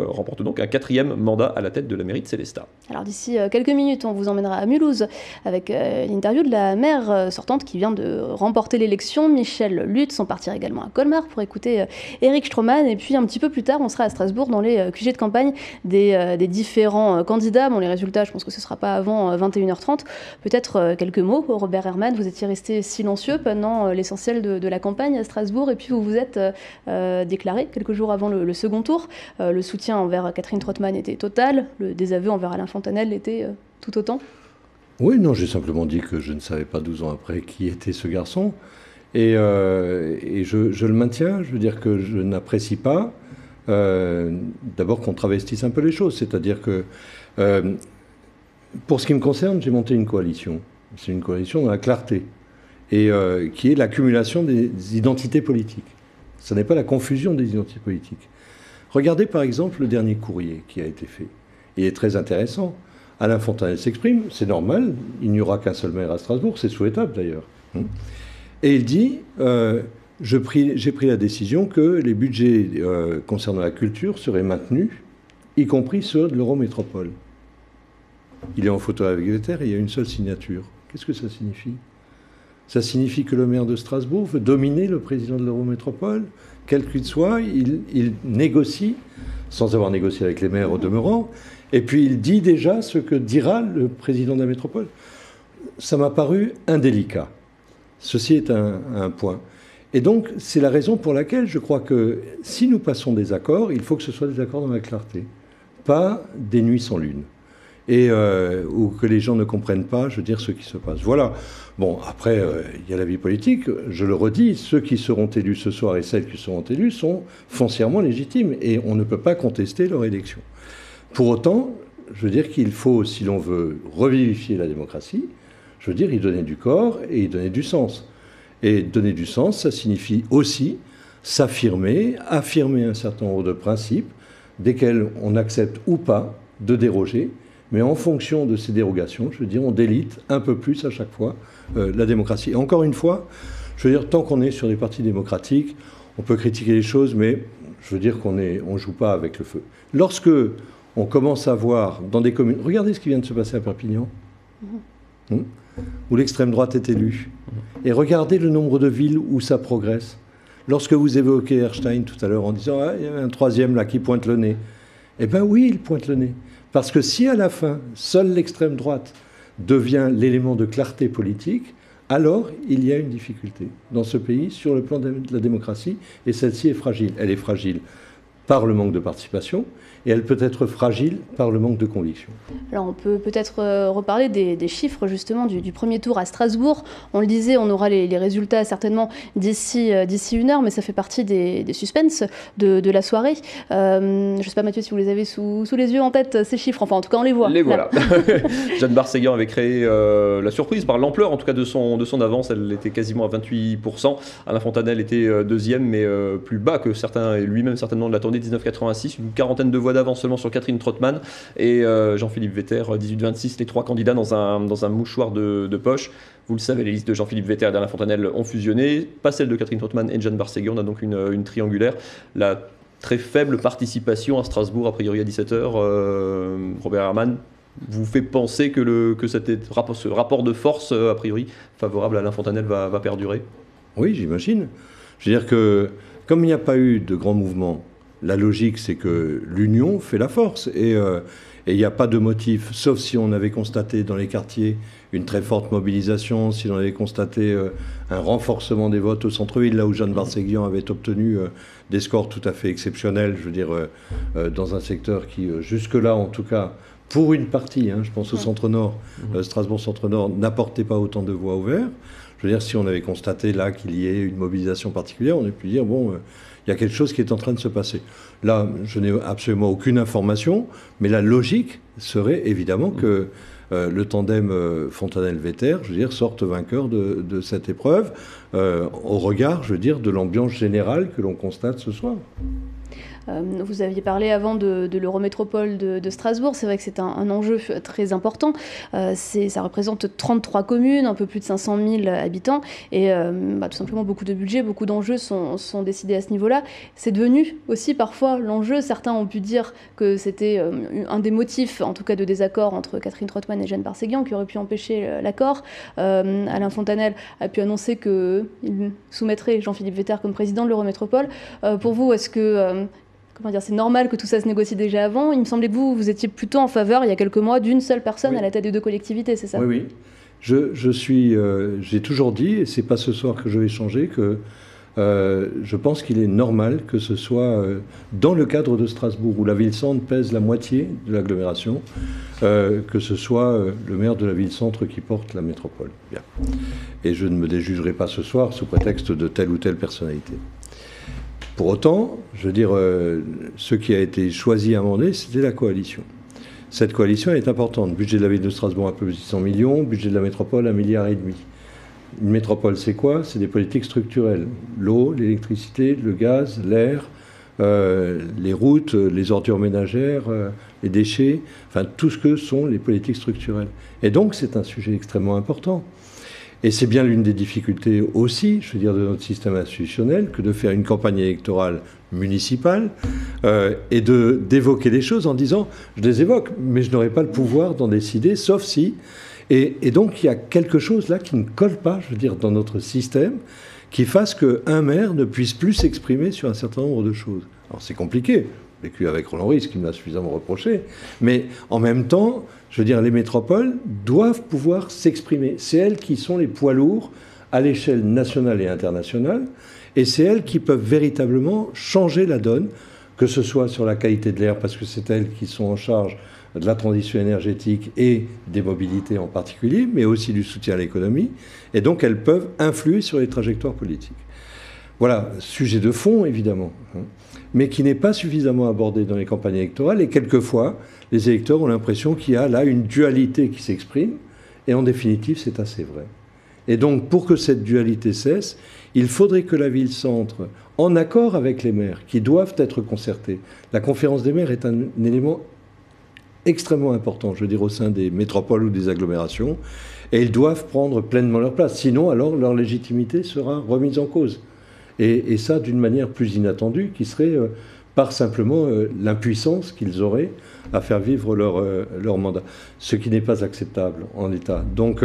remporte donc un 4e mandat à la tête de la mairie de Sélestat. Alors d'ici quelques minutes, on vous emmènera à Mulhouse avec l'interview de la maire sortante qui vient de remporter l'élection, Michèle Lutz. On partira également à Colmar pour écouter Eric Stroman, et puis un petit peu plus tard, on sera à Strasbourg dans les QG de campagne des différents candidats. Bon, les résultats, je pense que ce ne sera pas avant 21h30. Peut-être quelques mots. Robert Herman, vous étiez resté silencieux pendant l'essentiel de la campagne à Strasbourg, et puis vous vous êtes déclaré quelques jours avant le second tour. Le soutien envers Catherine Trottmann était total, le désaveu envers Alain Fontanelle était tout autant. Oui, non, j'ai simplement dit que je ne savais pas 12 ans après qui était ce garçon. Et je le maintiens, je veux dire que je n'apprécie pas d'abord qu'on travestisse un peu les choses. C'est-à-dire que, pour ce qui me concerne, j'ai monté une coalition. C'est une coalition dans la clarté, et qui est l'accumulation des identités politiques. Ce n'est pas la confusion des identités politiques. Regardez par exemple le dernier courrier qui a été fait. Il est très intéressant. Alain Fontanelle s'exprime, c'est normal, il n'y aura qu'un seul maire à Strasbourg, c'est souhaitable d'ailleurs. Et il dit, j'ai pris la décision que les budgets concernant la culture seraient maintenus, y compris ceux de l'Eurométropole. Il est en photo avec Vetter et il y a une seule signature. Qu'est-ce que ça signifie ? Ça signifie que le maire de Strasbourg veut dominer le président de l'Eurométropole, quel qu'il soit, il négocie, sans avoir négocié avec les maires au demeurant, et puis il dit déjà ce que dira le président de la métropole. Ça m'a paru indélicat. Ceci est un point. Et donc, c'est la raison pour laquelle je crois que si nous passons des accords, il faut que ce soit des accords dans la clarté, pas des nuits sans lune. Et ou que les gens ne comprennent pas, je veux dire, ce qui se passe. Voilà. Bon, après, il y a la vie politique. Je le redis, ceux qui seront élus ce soir et celles qui seront élus sont foncièrement légitimes et on ne peut pas contester leur élection. Pour autant, je veux dire qu'il faut, si l'on veut revivifier la démocratie, je veux dire, y donner du corps et y donner du sens. Et donner du sens, ça signifie aussi s'affirmer, affirmer un certain nombre de principes desquels on accepte ou pas de déroger. Mais en fonction de ces dérogations, je veux dire, on délite un peu plus à chaque fois la démocratie. Et encore une fois, je veux dire, tant qu'on est sur des partis démocratiques, on peut critiquer les choses, mais je veux dire qu'on ne joue pas avec le feu. Lorsque on commence à voir dans des communes... Regardez ce qui vient de se passer à Perpignan, où l'extrême droite est élue. Et regardez le nombre de villes où ça progresse. Lorsque vous évoquez Erstein tout à l'heure en disant « Ah, il y a un troisième là qui pointe le nez », eh bien oui, il pointe le nez. Parce que si à la fin, seule l'extrême droite devient l'élément de clarté politique, alors il y a une difficulté dans ce pays sur le plan de la démocratie, et celle-ci est fragile. Elle est fragile par le manque de participation, et elle peut être fragile par le manque de conviction. Alors on peut peut-être reparler des chiffres justement du premier tour à Strasbourg. On le disait, on aura les résultats certainement d'ici 1 heure, mais ça fait partie des suspens de la soirée. Je ne sais pas Mathieu si vous les avez sous les yeux en tête, ces chiffres, enfin en tout cas on les voit. Les voilà. Jeanne Barséguian avait créé la surprise par l'ampleur en tout cas de son avance, elle était quasiment à 28%. Alain Fontanel était deuxième, mais plus bas que certains, et lui-même certainement de l'attendait, 19,86, une quarantaine de voix d'avance seulement sur Catherine Trottmann et Jean-Philippe Vetter, 18-26, les 3 candidats dans un mouchoir de poche. Vous le savez, les listes de Jean-Philippe Vetter et d'Alain Fontanel ont fusionné, pas celle de Catherine Trottmann et de Jeanne Barséguian, on a donc une triangulaire. La très faible participation à Strasbourg, a priori à 17h, Robert Herrmann, vous fait penser que ce rapport de force, a priori, favorable à Alain Fontanel va perdurer? Oui, j'imagine. Je veux dire que, comme il n'y a pas eu de grand mouvement, la logique, c'est que l'union fait la force. Et il n'y a pas de motif, sauf si on avait constaté dans les quartiers une très forte mobilisation, si on avait constaté un renforcement des votes au centre-ville, là où Jeanne Barséguian avait obtenu des scores tout à fait exceptionnels, je veux dire, dans un secteur qui, jusque-là, en tout cas, pour une partie, je pense au centre-nord, Strasbourg centre-nord, n'apportait pas autant de voix au vert. Je veux dire, si on avait constaté là qu'il y ait une mobilisation particulière, on aurait pu dire, bon, il y a quelque chose qui est en train de se passer. Là, je n'ai absolument aucune information, mais la logique serait évidemment que le tandem Fontanel-Vetter, je veux dire, sorte vainqueur de cette épreuve, au regard, je veux dire, de l'ambiance générale que l'on constate ce soir. Vous aviez parlé avant de l'Eurométropole de Strasbourg. C'est vrai que c'est un enjeu très important. Ça représente 33 communes, un peu plus de 500 000 habitants. Et tout simplement, beaucoup de budgets, beaucoup d'enjeux sont décidés à ce niveau-là. C'est devenu aussi parfois l'enjeu. Certains ont pu dire que c'était un des motifs, en tout cas de désaccord entre Catherine Trottmann et Jeanne Barséguian, qui aurait pu empêcher l'accord. Alain Fontanel a pu annoncer qu'il soumettrait Jean-Philippe Vetter comme président de l'Eurométropole. Pour vous, est-ce que... c'est normal que tout ça se négocie déjà avant. Il me semblait que vous étiez plutôt en faveur, il y a quelques mois, d'une seule personne à la tête des 2 collectivités, c'est ça? Oui, oui. J'ai toujours dit, et c'est pas ce soir que je vais changer, que je pense qu'il est normal que ce soit dans le cadre de Strasbourg, où la ville-centre pèse la moitié de l'agglomération, que ce soit le maire de la ville-centre qui porte la métropole. Bien. Et je ne me déjugerai pas ce soir sous prétexte de telle ou telle personnalité. Pour autant, je veux dire, ce qui a été choisi à amender, c'était la coalition. Cette coalition est importante. Budget de la ville de Strasbourg, un peu plus de 600 millions. Budget de la métropole, 1,5 milliard. Une métropole, c'est quoi? C'est des politiques structurelles. L'eau, l'électricité, le gaz, l'air, les routes, les ordures ménagères, les déchets, enfin tout ce que sont les politiques structurelles. Et donc, c'est un sujet extrêmement important. Et c'est bien l'une des difficultés aussi, je veux dire, de notre système institutionnel, que de faire une campagne électorale municipale et d'évoquer les choses en disant « je les évoque, mais je n'aurai pas le pouvoir d'en décider, sauf si… » Et donc il y a quelque chose là qui ne colle pas, je veux dire, dans notre système, qui fasse qu'un maire ne puisse plus s'exprimer sur un certain nombre de choses. Alors c'est compliqué, vécu avec Roland Ries, qui me l'a suffisamment reproché, mais en même temps, je veux dire, les métropoles doivent pouvoir s'exprimer. C'est elles qui sont les poids lourds à l'échelle nationale et internationale. Et c'est elles qui peuvent véritablement changer la donne, que ce soit sur la qualité de l'air, parce que c'est elles qui sont en charge de la transition énergétique et des mobilités en particulier, mais aussi du soutien à l'économie. Et donc elles peuvent influer sur les trajectoires politiques. Voilà, sujet de fond évidemment, mais qui n'est pas suffisamment abordé dans les campagnes électorales. Et quelquefois, les électeurs ont l'impression qu'il y a là une dualité qui s'exprime. Et en définitive, c'est assez vrai. Et donc, pour que cette dualité cesse, il faudrait que la ville-centre, en accord avec les maires, qui doivent être concertés, la conférence des maires est un élément extrêmement important, je veux dire, au sein des métropoles ou des agglomérations, et ils doivent prendre pleinement leur place. Sinon, alors, leur légitimité sera remise en cause. Et ça, d'une manière plus inattendue, qui serait par simplement l'impuissance qu'ils auraient à faire vivre leur mandat. Ce qui n'est pas acceptable en l'état. Donc,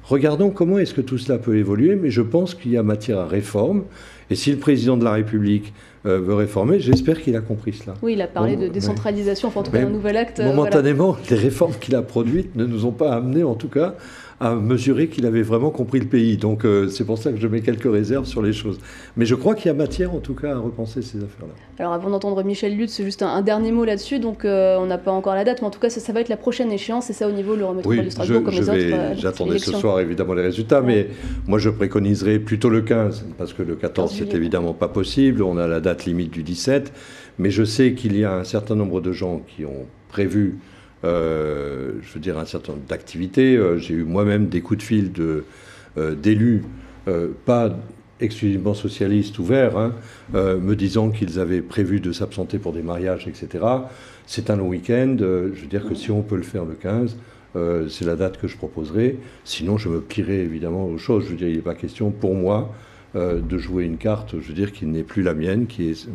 regardons comment est-ce que tout cela peut évoluer, mais je pense qu'il y a matière à réforme. Et si le président de la République veut réformer, j'espère qu'il a compris cela. Oui, il a parlé de décentralisation, enfin en tout cas un nouvel acte. Momentanément, les réformes qu'il a produites ne nous ont pas amenés, en tout cas, à mesurer qu'il avait vraiment compris le pays. Donc c'est pour ça que je mets quelques réserves sur les choses. Mais je crois qu'il y a matière, en tout cas, à repenser ces affaires-là. Alors avant d'entendre Michèle Lutz, juste un dernier mot là-dessus. Donc on n'a pas encore la date, mais en tout cas ça va être la prochaine échéance, et ça au niveau de l'Eurométropole de Strasbourg, comme les autres. J'attendais ce soir évidemment les résultats, mais moi je préconiserais plutôt le 15, parce que le 14 c'est évidemment pas possible. On a la date limite du 17, mais je sais qu'il y a un certain nombre de gens qui ont prévu je veux dire un certain nombre d'activités. J'ai eu moi-même des coups de fil d'élus, pas exclusivement socialistes ou verts, me disant qu'ils avaient prévu de s'absenter pour des mariages, etc. C'est un long week-end. Je veux dire que si on peut le faire le 15, c'est la date que je proposerai. Sinon, je me plierai évidemment aux choses. Je veux dire, il n'est pas question pour moi de jouer une carte, je veux dire, qui n'est plus la mienne, qui est...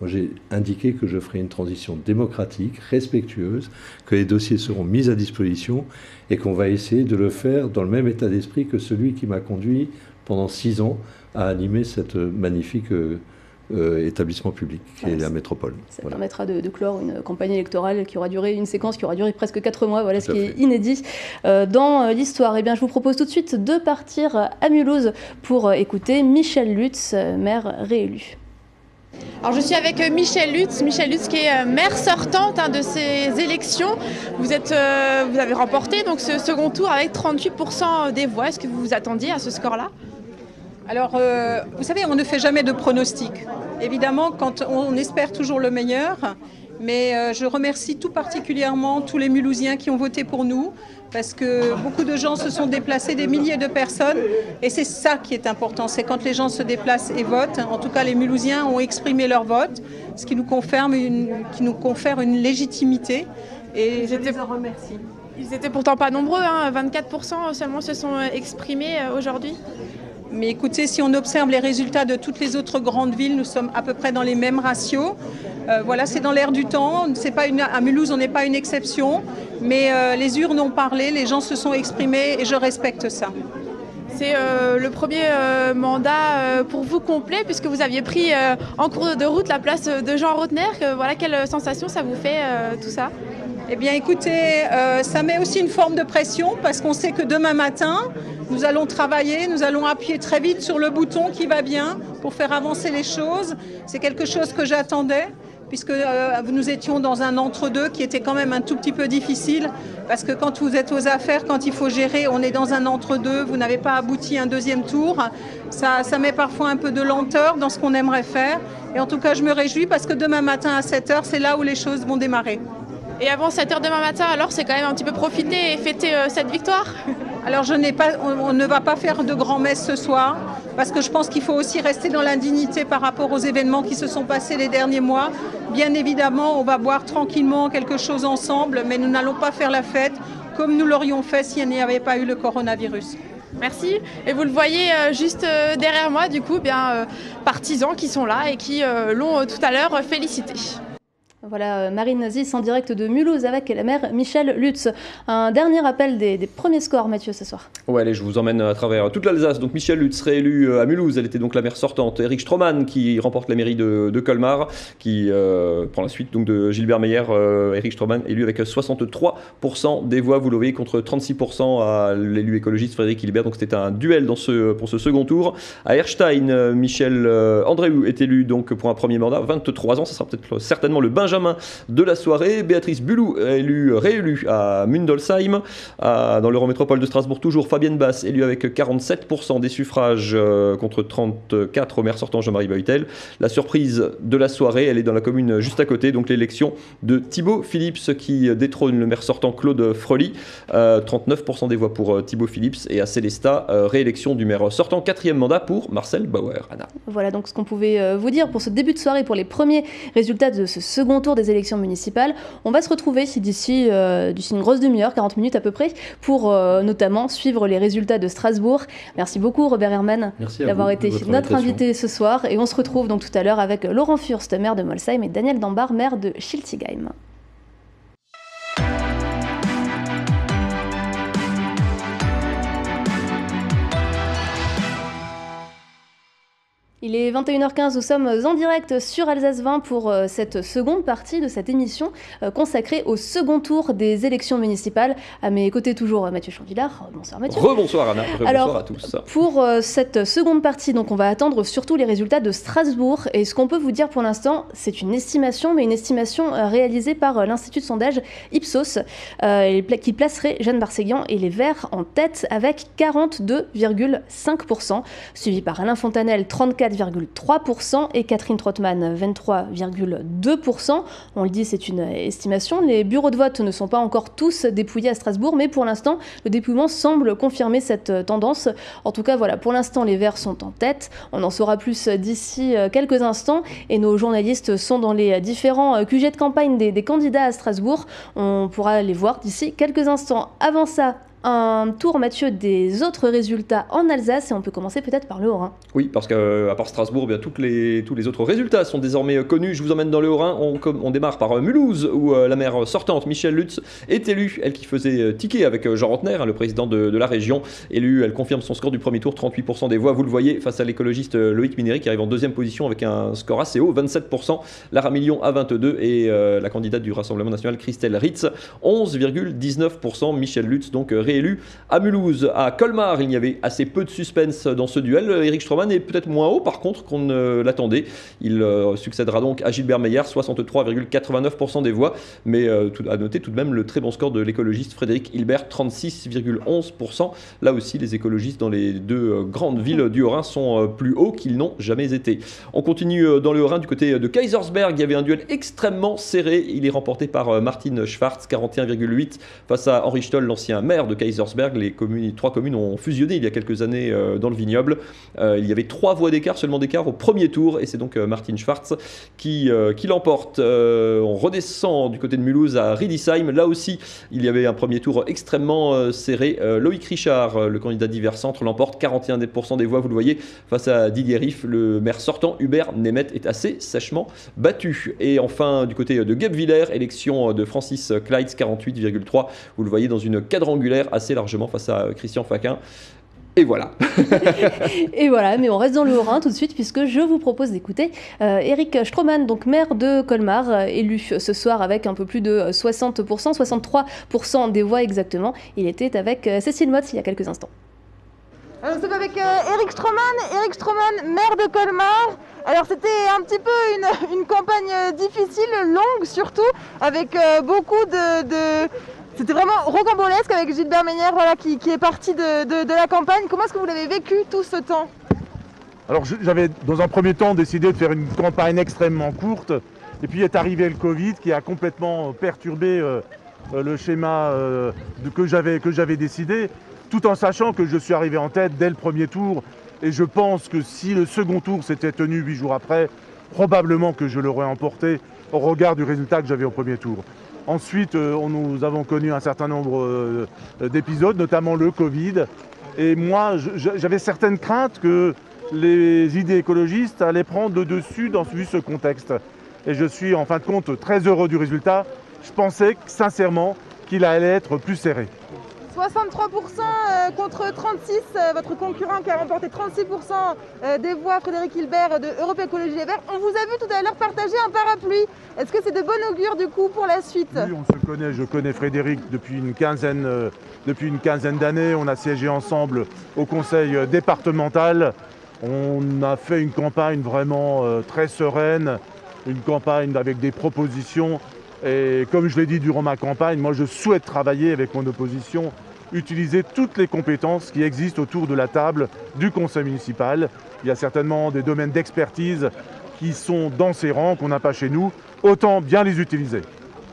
Moi, j'ai indiqué que je ferai une transition démocratique, respectueuse, que les dossiers seront mis à disposition et qu'on va essayer de le faire dans le même état d'esprit que celui qui m'a conduit pendant 6 ans à animer cette magnifique établissement public qui est la métropole. Ça permettra de clore une campagne électorale qui aura duré, une séquence qui aura duré presque 4 mois, voilà ce qui est inédit dans l'histoire. Eh bien, je vous propose tout de suite de partir à Mulhouse pour écouter Michèle Lutz, maire réélue. Alors je suis avec Michèle Lutz qui est maire sortante de ces élections. Vous avez remporté donc ce second tour avec 38% des voix. Est-ce que vous vous attendiez à ce score-là ? Alors, vous savez, on ne fait jamais de pronostic. Évidemment, quand on espère toujours le meilleur, mais je remercie tout particulièrement tous les Mulhousiens qui ont voté pour nous, parce que beaucoup de gens se sont déplacés, des milliers de personnes, et c'est ça qui est important, c'est quand les gens se déplacent et votent. En tout cas, les Mulhousiens ont exprimé leur vote, ce qui nous confère une légitimité, et je les en remercie. Ils n'étaient pourtant pas nombreux, 24% seulement se sont exprimés aujourd'hui. Mais écoutez, si on observe les résultats de toutes les autres grandes villes, nous sommes à peu près dans les mêmes ratios. Voilà, c'est dans l'air du temps. À Mulhouse, on n'est pas une exception. Mais les urnes ont parlé, les gens se sont exprimés et je respecte ça. C'est le premier mandat pour vous complet, puisque vous aviez pris en cours de route la place de Jean Rotner. Voilà, quelle sensation ça vous fait tout ça ? Eh bien écoutez, ça met aussi une forme de pression parce qu'on sait que demain matin, nous allons travailler, nous allons appuyer très vite sur le bouton qui va bien pour faire avancer les choses. C'est quelque chose que j'attendais puisque nous étions dans un entre-deux qui était quand même un tout petit peu difficile parce que quand vous êtes aux affaires, quand il faut gérer, on est dans un entre-deux, vous n'avez pas abouti un deuxième tour. Ça met parfois un peu de lenteur dans ce qu'on aimerait faire. Et en tout cas, je me réjouis parce que demain matin à 7h, c'est là où les choses vont démarrer. Et avant 7h demain matin, alors c'est quand même un petit peu profiter et fêter cette victoire ? Alors on ne va pas faire de grand-messe ce soir, parce que je pense qu'il faut aussi rester dans l'indignité par rapport aux événements qui se sont passés les derniers mois. Bien évidemment, on va boire tranquillement quelque chose ensemble, mais nous n'allons pas faire la fête comme nous l'aurions fait s'il n'y avait pas eu le coronavirus. Merci. Et vous le voyez juste derrière moi, du coup, partisans qui sont là et qui l'ont tout à l'heure félicité. Voilà, Marine Zis en direct de Mulhouse avec la maire Michèle Lutz. Un dernier rappel des premiers scores, Mathieu, ce soir. Ouais, allez, je vous emmène à travers toute l'Alsace. Donc Michèle Lutz réélue à Mulhouse, elle était donc la maire sortante. Eric Stroman qui remporte la mairie de Colmar, qui prend la suite donc de Gilbert Meyer. Eric Stroman élu avec 63% des voix, vous le voyez, contre 36% à l'élu écologiste Frédéric Hilbert. Donc c'était un duel pour ce second tour. À Erstein, Michel Andréou est élu donc pour un premier mandat, 23 ans. Ça sera peut-être certainement le Benjamin de la soirée. Béatrice Bulou réélue à Mundolsheim. Dans l'Eurométropole de Strasbourg, toujours Fabienne Basse élue avec 47% des suffrages contre 34 au maire sortant Jean-Marie Beutel. La surprise de la soirée, elle est dans la commune juste à côté, donc l'élection de Thibaut Phillips qui détrône le maire sortant Claude Frely. 39% des voix pour Thibaut Phillips, et à Célestat, réélection du maire sortant, 4e mandat pour Marcel Bauer. Anna. Voilà donc ce qu'on pouvait vous dire pour ce début de soirée, pour les premiers résultats de ce second tour des élections municipales. On va se retrouver d'ici une grosse demi-heure, 40 minutes à peu près, pour notamment suivre les résultats de Strasbourg. Merci beaucoup Robert Herman d'avoir été notre invité ce soir, et on se retrouve donc tout à l'heure avec Laurent Fürst, maire de Molsheim, et Daniel Dambar, maire de Schiltigheim. Il est 21h15, nous sommes en direct sur Alsace 20 pour cette seconde partie de cette émission consacrée au second tour des élections municipales. À mes côtés toujours Mathieu Champvillard. Bonsoir Mathieu. Rebonsoir Anna, rebonsoir à tous. Pour cette seconde partie, donc, on va attendre surtout les résultats de Strasbourg. Et ce qu'on peut vous dire pour l'instant, c'est une estimation, mais une estimation réalisée par l'Institut de sondage Ipsos, qui placerait Jeanne Barséguian et les Verts en tête avec 42,5%, suivi par Alain Fontanel, 34,3% et Catherine Trottmann, 23,2%. On le dit, c'est une estimation. Les bureaux de vote ne sont pas encore tous dépouillés à Strasbourg, mais pour l'instant, le dépouillement semble confirmer cette tendance. En tout cas, voilà, pour l'instant, les Verts sont en tête. On en saura plus d'ici quelques instants, et nos journalistes sont dans les différents QG de campagne des candidats à Strasbourg. On pourra les voir d'ici quelques instants. Avant ça, un tour, Mathieu, des autres résultats en Alsace, et on peut commencer peut-être par le Haut-Rhin. Oui, parce qu'à part Strasbourg, bien, tous les autres résultats sont désormais connus. Je vous emmène dans le Haut-Rhin. On démarre par Mulhouse, où la maire sortante, Michèle Lutz, est élue. Elle qui faisait ticket avec Jean Rotner, le président de la région. Élue, elle confirme son score du premier tour, 38% des voix. Vous le voyez, face à l'écologiste Loïc Minéry, qui arrive en deuxième position avec un score assez haut, 27%. Lara Million à 22%, et la candidate du Rassemblement national, Christelle Ritz, 11,19%. Michèle Lutz, donc réélue à Mulhouse. À Colmar, il y avait assez peu de suspense dans ce duel. Eric Stroman est peut-être moins haut par contre qu'on ne l'attendait. Il succédera donc à Gilbert Meyer, 63,89% des voix, mais à noter tout de même le très bon score de l'écologiste Frédéric Hilbert, 36,11%. Là aussi, les écologistes dans les deux grandes villes du Haut-Rhin sont plus hauts qu'ils n'ont jamais été. On continue dans le Haut-Rhin du côté de Kaysersberg. Il y avait un duel extrêmement serré. Il est remporté par Martin Schwarz, 41,8% face à Henri Stoll, l'ancien maire de Kaysersberg. Les trois communes ont fusionné il y a quelques années dans le vignoble. Il y avait 3 voix d'écart, seulement d'écart au premier tour, et c'est donc Martin Schwarz qui l'emporte. On redescend du côté de Mulhouse à Riedisheim. Là aussi, il y avait un premier tour extrêmement serré. Loïc Richard, le candidat d'Hiver Centre, l'emporte, 41% des voix, vous le voyez, face à Didier Riff. Le maire sortant, Hubert Nemeth, est assez sèchement battu. Et enfin, du côté de Guebwiller, élection de Francis Kleitz, 48,3%. Vous le voyez dans une quadrangulaire assez largement face à Christian Faquin. Et voilà. Et voilà, mais on reste dans le Haut-Rhin tout de suite, puisque je vous propose d'écouter Eric Stroman, donc maire de Colmar, élu ce soir avec un peu plus de 60%, 63% des voix exactement. Il était avec Cécile Motz il y a quelques instants. Alors, nous sommes avec Eric Stroman, maire de Colmar. Alors c'était un petit peu une campagne difficile, longue surtout, avec beaucoup de... C'était vraiment rocambolesque avec Gilbert Meyer, voilà, qui est parti de la campagne. Comment est-ce que vous l'avez vécu tout ce temps? Alors j'avais dans un premier temps décidé de faire une campagne extrêmement courte, et puis est arrivé le Covid qui a complètement perturbé le schéma que j'avais décidé, tout en sachant que je suis arrivé en tête dès le premier tour, et je pense que si le second tour s'était tenu 8 jours après, probablement que je l'aurais emporté au regard du résultat que j'avais au premier tour. Ensuite, nous avons connu un certain nombre d'épisodes, notamment le Covid. Et moi, j'avais certaines craintes que les idées écologistes allaient prendre le dessus vu ce contexte. et je suis en fin de compte très heureux du résultat. Je pensais sincèrement qu'il allait être plus serré. 63% contre 36, votre concurrent qui a remporté 36% des voix, Frédéric Hilbert de Europe Écologie Les Verts. On vous a vu tout à l'heure partager un parapluie. Est-ce que c'est de bon augure du coup pour la suite? Oui, on se connaît, je connais Frédéric depuis une quinzaine d'années. On a siégé ensemble au conseil départemental. On a fait une campagne vraiment très sereine, une campagne avec des propositions. Et comme je l'ai dit durant ma campagne, moi je souhaite travailler avec mon opposition, utiliser toutes les compétences qui existent autour de la table du conseil municipal. Il y a certainement des domaines d'expertise qui sont dans ces rangs, qu'on n'a pas chez nous. Autant bien les utiliser.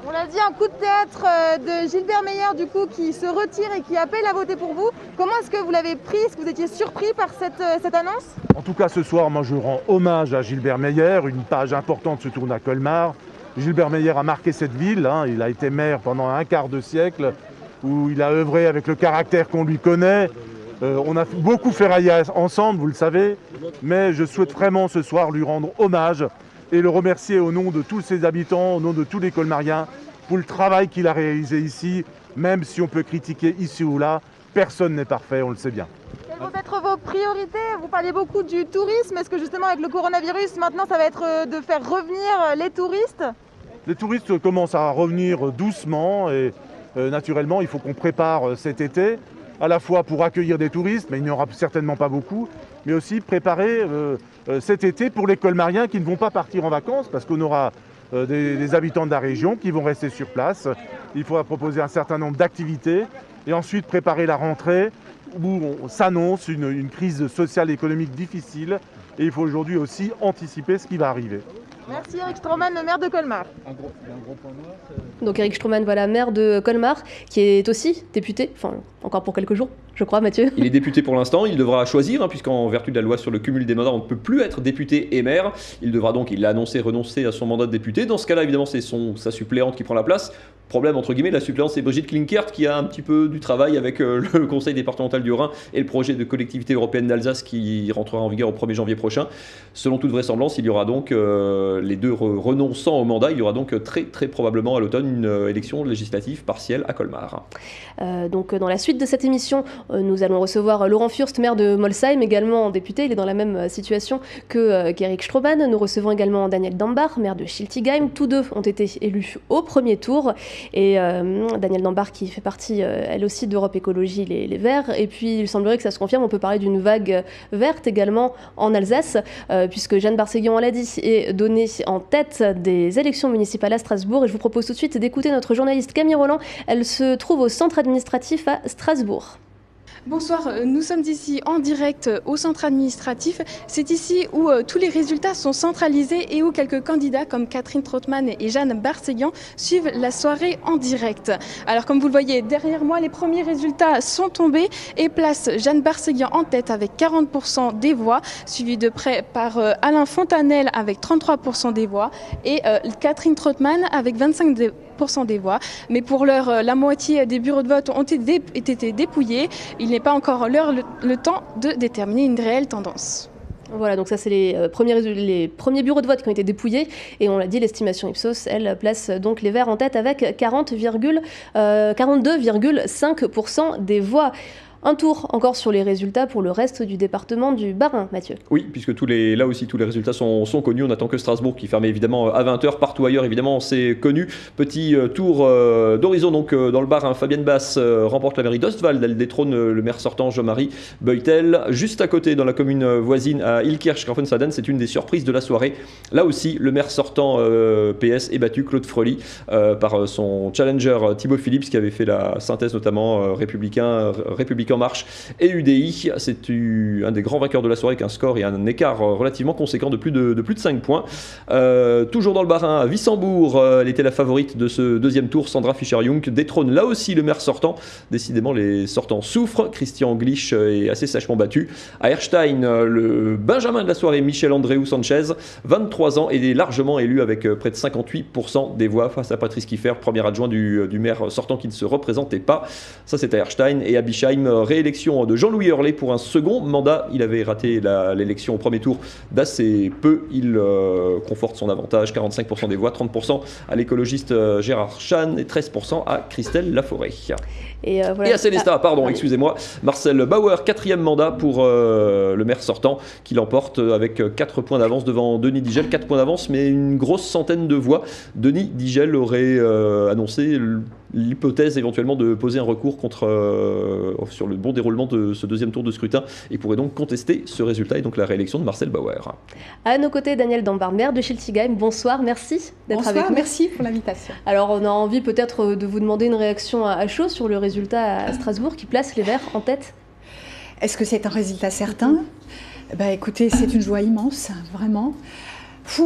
On l'a dit, un coup de théâtre de Gilbert Meyer du coup qui se retire et qui appelle à voter pour vous. Comment est-ce que vous l'avez pris? Est-ce que vous étiez surpris par cette annonce? En tout cas ce soir, moi je rends hommage à Gilbert Meyer. Une page importante se tourne à Colmar. Gilbert Meyer a marqué cette ville, il a été maire pendant un quart de siècle, où il a œuvré avec le caractère qu'on lui connaît. On a beaucoup ferraillé ensemble, vous le savez, mais je souhaite vraiment ce soir lui rendre hommage et le remercier au nom de tous ses habitants, au nom de tous les Colmariens, pour le travail qu'il a réalisé ici, même si on peut critiquer ici ou là, personne n'est parfait, on le sait bien. Quelles vont être vos priorités? Vous parliez beaucoup du tourisme. Est-ce que justement avec le coronavirus, maintenant ça va être de faire revenir les touristes? Les touristes commencent à revenir doucement et naturellement il faut qu'on prépare cet été, à la fois pour accueillir des touristes, mais il n'y en aura certainement pas beaucoup, mais aussi préparer cet été pour les Colmariens qui ne vont pas partir en vacances parce qu'on aura des habitants de la région qui vont rester sur place. Il faudra proposer un certain nombre d'activités et ensuite préparer la rentrée où on s'annonce une crise sociale et économique difficile et il faut aujourd'hui aussi anticiper ce qui va arriver. Merci Eric Stroman, le maire de Colmar. Donc Eric Stroman, voilà, maire de Colmar, qui est aussi député, enfin encore pour quelques jours, je crois, Mathieu. Il est député pour l'instant, il devra choisir, puisqu'en vertu de la loi sur le cumul des mandats, on ne peut plus être député et maire. Il devra donc, il l'a annoncé, renoncer à son mandat de député. Dans ce cas-là, évidemment, c'est sa suppléante qui prend la place. Problème, entre guillemets, la suppléante, c'est Brigitte Klinkert qui a un petit peu du travail avec le conseil départemental du Rhin et le projet de collectivité européenne d'Alsace qui rentrera en vigueur au 1er janvier prochain. Selon toute vraisemblance, il y aura donc, les deux renonçant au mandat, il y aura donc très très probablement à l'automne une élection législative partielle à Colmar. Donc dans la suite de cette émission, nous allons recevoir Laurent Fürst, maire de Molsheim, également député. Il est dans la même situation qu'Eric Stroman. Nous recevons également Daniel Dambach, maire de Schiltigheim. Tous deux ont été élus au premier tour. Et Daniel Dambach qui fait partie, elle aussi, d'Europe Écologie les Verts. Et puis il semblerait que ça se confirme, on peut parler d'une vague verte également en Alsace, puisque Jeanne Barseguian, on l'a dit, est donnée en tête des élections municipales à Strasbourg. Et je vous propose tout de suite d'écouter notre journaliste Camille Roland. Elle se trouve au centre administratif à Strasbourg. Bonsoir, nous sommes ici en direct au centre administratif. C'est ici où tous les résultats sont centralisés et où quelques candidats comme Catherine Trottmann et Jeanne Barseguian suivent la soirée en direct. Alors comme vous le voyez derrière moi, les premiers résultats sont tombés et placent Jeanne Barseguian en tête avec 40% des voix, suivi de près par Alain Fontanel avec 33% des voix et Catherine Trottmann avec 25% des voix. Mais pour l'heure, la moitié des bureaux de vote ont été dépouillés. Il n'est pas encore le temps de déterminer une réelle tendance. Voilà, donc ça c'est les premiers bureaux de vote qui ont été dépouillés et on l'a dit, l'estimation Ipsos, elle place donc les Verts en tête avec 42,5% des voix. Un tour encore sur les résultats pour le reste du département du Bas-Rhin, Mathieu. Oui, puisque là aussi tous les résultats sont connus. On attend que Strasbourg qui fermait évidemment à 20h. Partout ailleurs, évidemment, c'est connu. Petit tour d'horizon donc dans le Bas-Rhin. Fabienne Basse remporte la mairie d'Ostwald. Elle détrône le maire sortant Jean-Marie Beutel. Juste à côté, dans la commune voisine à Ilkirch-Grafenstaden, c'est une des surprises de la soirée. Là aussi, le maire sortant PS est battu, Claude Frely, par son challenger Thibaut Phillips qui avait fait la synthèse notamment Républicain en Marche et UDI. C'est un des grands vainqueurs de la soirée avec un score et un écart relativement conséquent de plus de 5 points. Toujours dans le Bas-Rhin, à Wissembourg, elle était la favorite de ce deuxième tour. Sandra Fischer-Jung détrône là aussi le maire sortant. Décidément, les sortants souffrent. Christian Glich est assez sèchement battu. À Erstein, le Benjamin de la soirée, Michel Andréou Sanchez, 23 ans, et est largement élu avec près de 58% des voix face à Patrice Kieffer, premier adjoint du maire sortant qui ne se représentait pas. Ça, c'est à Erstein. Et à Bischheim, réélection de Jean-Louis Hurlet pour un second mandat. Il avait raté l'élection au premier tour d'assez peu. Il conforte son avantage, 45% des voix, 30% à l'écologiste Gérard Chan et 13% à Christelle Laforêt. Et à Célestat, pardon, excusez-moi, Marcel Bauer, 4e mandat pour le maire sortant, qui l'emporte avec 4 points d'avance devant Denis Digel, 4 points d'avance, mais une grosse centaine de voix. Denis Digel aurait annoncé l'hypothèse éventuellement de poser un recours sur le bon déroulement de ce deuxième tour de scrutin et pourrait donc contester ce résultat et donc la réélection de Marcel Bauer. À nos côtés, Danielle Dambard, maire de Schiltigheim. Bonsoir, merci d'être avec nous. Merci pour l'invitation. Alors, on a envie peut-être de vous demander une réaction à chaud sur le résultat à Strasbourg qui place les Verts en tête. Est-ce que c'est un résultat certain ? Écoutez, c'est une joie immense, vraiment.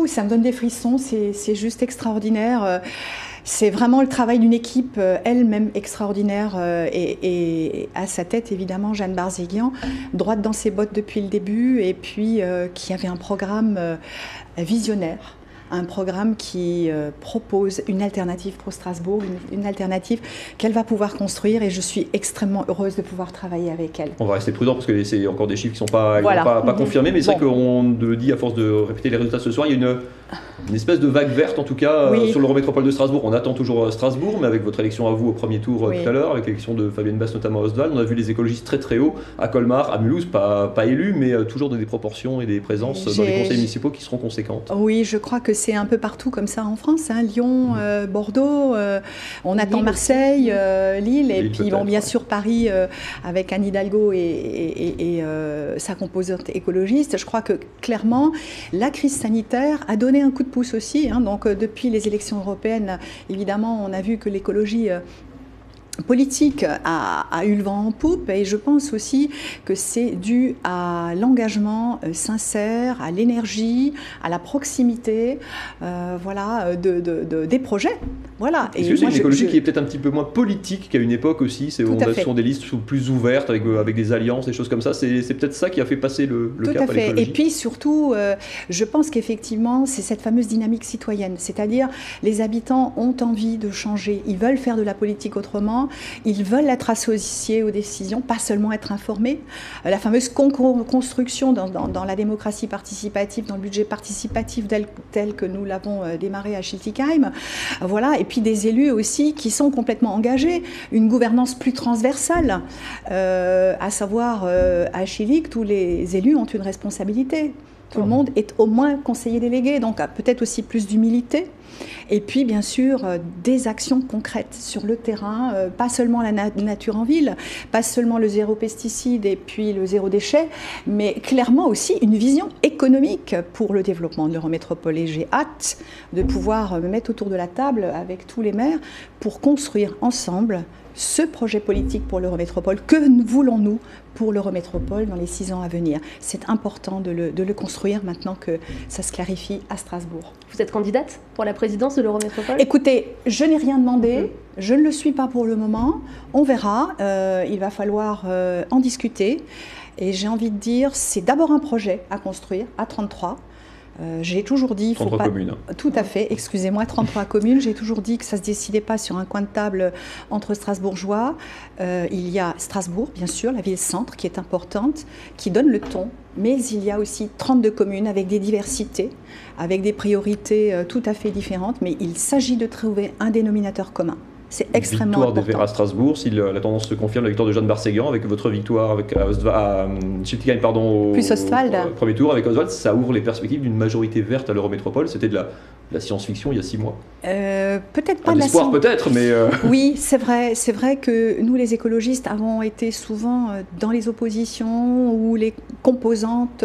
Ça me donne des frissons, c'est juste extraordinaire. C'est vraiment le travail d'une équipe elle-même extraordinaire et à sa tête, évidemment, Jeanne Barzéguian, droite dans ses bottes depuis le début et puis qui avait un programme visionnaire. Un programme qui propose une alternative pour Strasbourg, une alternative qu'elle va pouvoir construire et je suis extrêmement heureuse de pouvoir travailler avec elle. On va rester prudent parce que c'est encore des chiffres qui ne sont pas confirmés, mais c'est vrai qu'on le dit à force de répéter les résultats ce soir, il y a une espèce de vague verte en tout cas sur l'Eurométropole de Strasbourg. On attend toujours Strasbourg, mais avec votre élection à vous au premier tour tout à l'heure, avec l'élection de Fabienne Basse notamment à Ostwald, on a vu les écologistes très très haut, à Colmar, à Mulhouse, pas élus, mais toujours dans des proportions et des présences dans les conseils municipaux qui seront conséquentes. Oui, je crois que c'est un peu partout comme ça en France, Lyon, Bordeaux, on attend Marseille, Lille, et puis bien sûr Paris avec Anne Hidalgo et sa composante écologiste. Je crois que clairement la crise sanitaire a donné un coup de pouce aussi. Donc depuis les élections européennes, évidemment, on a vu que l'écologie politique a eu le vent en poupe et je pense aussi que c'est dû à l'engagement sincère, à l'énergie, à la proximité des projets. Voilà. Est-ce que c'est une écologie qui est peut-être un petit peu moins politique qu'à une époque aussi? On a souvent des listes plus ouvertes avec des alliances, des choses comme ça. C'est peut-être ça qui a fait passer le cap à l'écologie. Et puis surtout, je pense qu'effectivement, c'est cette fameuse dynamique citoyenne. C'est-à-dire, les habitants ont envie de changer. Ils veulent faire de la politique autrement. Ils veulent être associés aux décisions, pas seulement être informés. La fameuse construction dans la démocratie participative, dans le budget participatif tel que nous l'avons démarré à Schiltigheim. Voilà. Et puis des élus aussi qui sont complètement engagés. Une gouvernance plus transversale, à savoir à Schillig, tous les élus ont une responsabilité. Tout le monde est au moins conseiller délégué, donc peut-être aussi plus d'humilité. Et puis, bien sûr, des actions concrètes sur le terrain, pas seulement la nature en ville, pas seulement le zéro pesticide et puis le zéro déchet, mais clairement aussi une vision économique pour le développement de l'Eurométropole. Et j'ai hâte de pouvoir me mettre autour de la table avec tous les maires pour construire ensemble ce projet politique pour l'Eurométropole. Que voulons-nous pour l'Eurométropole dans les 6 ans à venir? C'est important de le construire maintenant que ça se clarifie à Strasbourg. Vous êtes candidate pour la présidence de l'Eurométropole? Écoutez, je n'ai rien demandé, je ne le suis pas pour le moment. On verra, il va falloir en discuter. Et j'ai envie de dire, c'est d'abord un projet à construire à 33. J'ai toujours dit... 33 communes. Tout à fait, excusez-moi, 33 communes. J'ai toujours dit que ça ne se décidait pas sur un coin de table entre Strasbourgeois. Il y a Strasbourg, bien sûr, la ville-centre qui est importante, qui donne le ton. Mais il y a aussi 32 communes avec des diversités, avec des priorités tout à fait différentes. Mais il s'agit de trouver un dénominateur commun. C'est extrêmement important. Victoire des Verts à Strasbourg, si la tendance se confirme, la victoire de Jeanne Barzéguian avec votre victoire à Schiltigheim, au premier tour avec Ostwald, ça ouvre les perspectives d'une majorité verte à l'Eurométropole. C'était de la science-fiction il y a 6 mois. Peut-être pas de la science-fiction. Peut-être, mais... Oui, c'est vrai que nous, les écologistes, avons été souvent dans les oppositions ou les composantes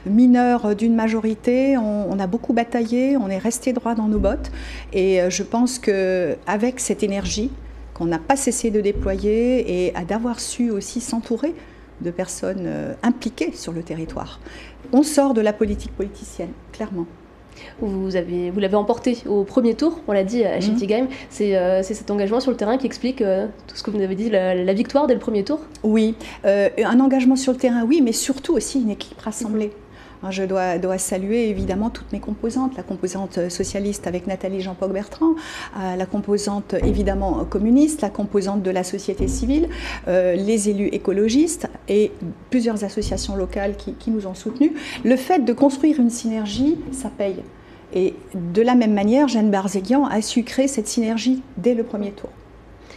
mineures d'une majorité. On a beaucoup bataillé, on est resté droit dans nos bottes. Et je pense qu'avec cette énergie qu'on n'a pas cessé de déployer et d'avoir su aussi s'entourer de personnes impliquées sur le territoire, on sort de la politique politicienne, clairement. Vous l'avez emporté au premier tour, on l'a dit à Schiltigheim. C'est cet engagement sur le terrain qui explique tout ce que vous avez dit, la victoire dès le premier tour? Oui, un engagement sur le terrain, oui, mais surtout aussi une équipe rassemblée. Je dois saluer évidemment toutes mes composantes, la composante socialiste avec Nathalie Jean-Paul Bertrand, la composante évidemment communiste, la composante de la société civile, les élus écologistes et plusieurs associations locales qui nous ont soutenus. Le fait de construire une synergie, ça paye. Et de la même manière, Jeanne Barzéguian a su créer cette synergie dès le premier tour.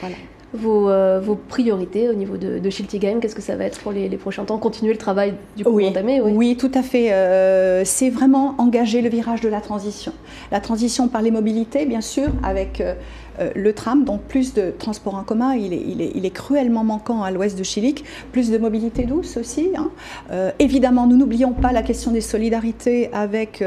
Voilà. Vos priorités au niveau de Schiltigheim, qu'est-ce que ça va être pour les prochains temps? Continuer le travail du coup entamé? Oui, tout à fait. C'est vraiment engager le virage de la transition. La transition par les mobilités, bien sûr, avec le tram, donc plus de transport en commun, il est cruellement manquant à l'ouest de Schillig, plus de mobilité douce aussi. Évidemment, nous n'oublions pas la question des solidarités avec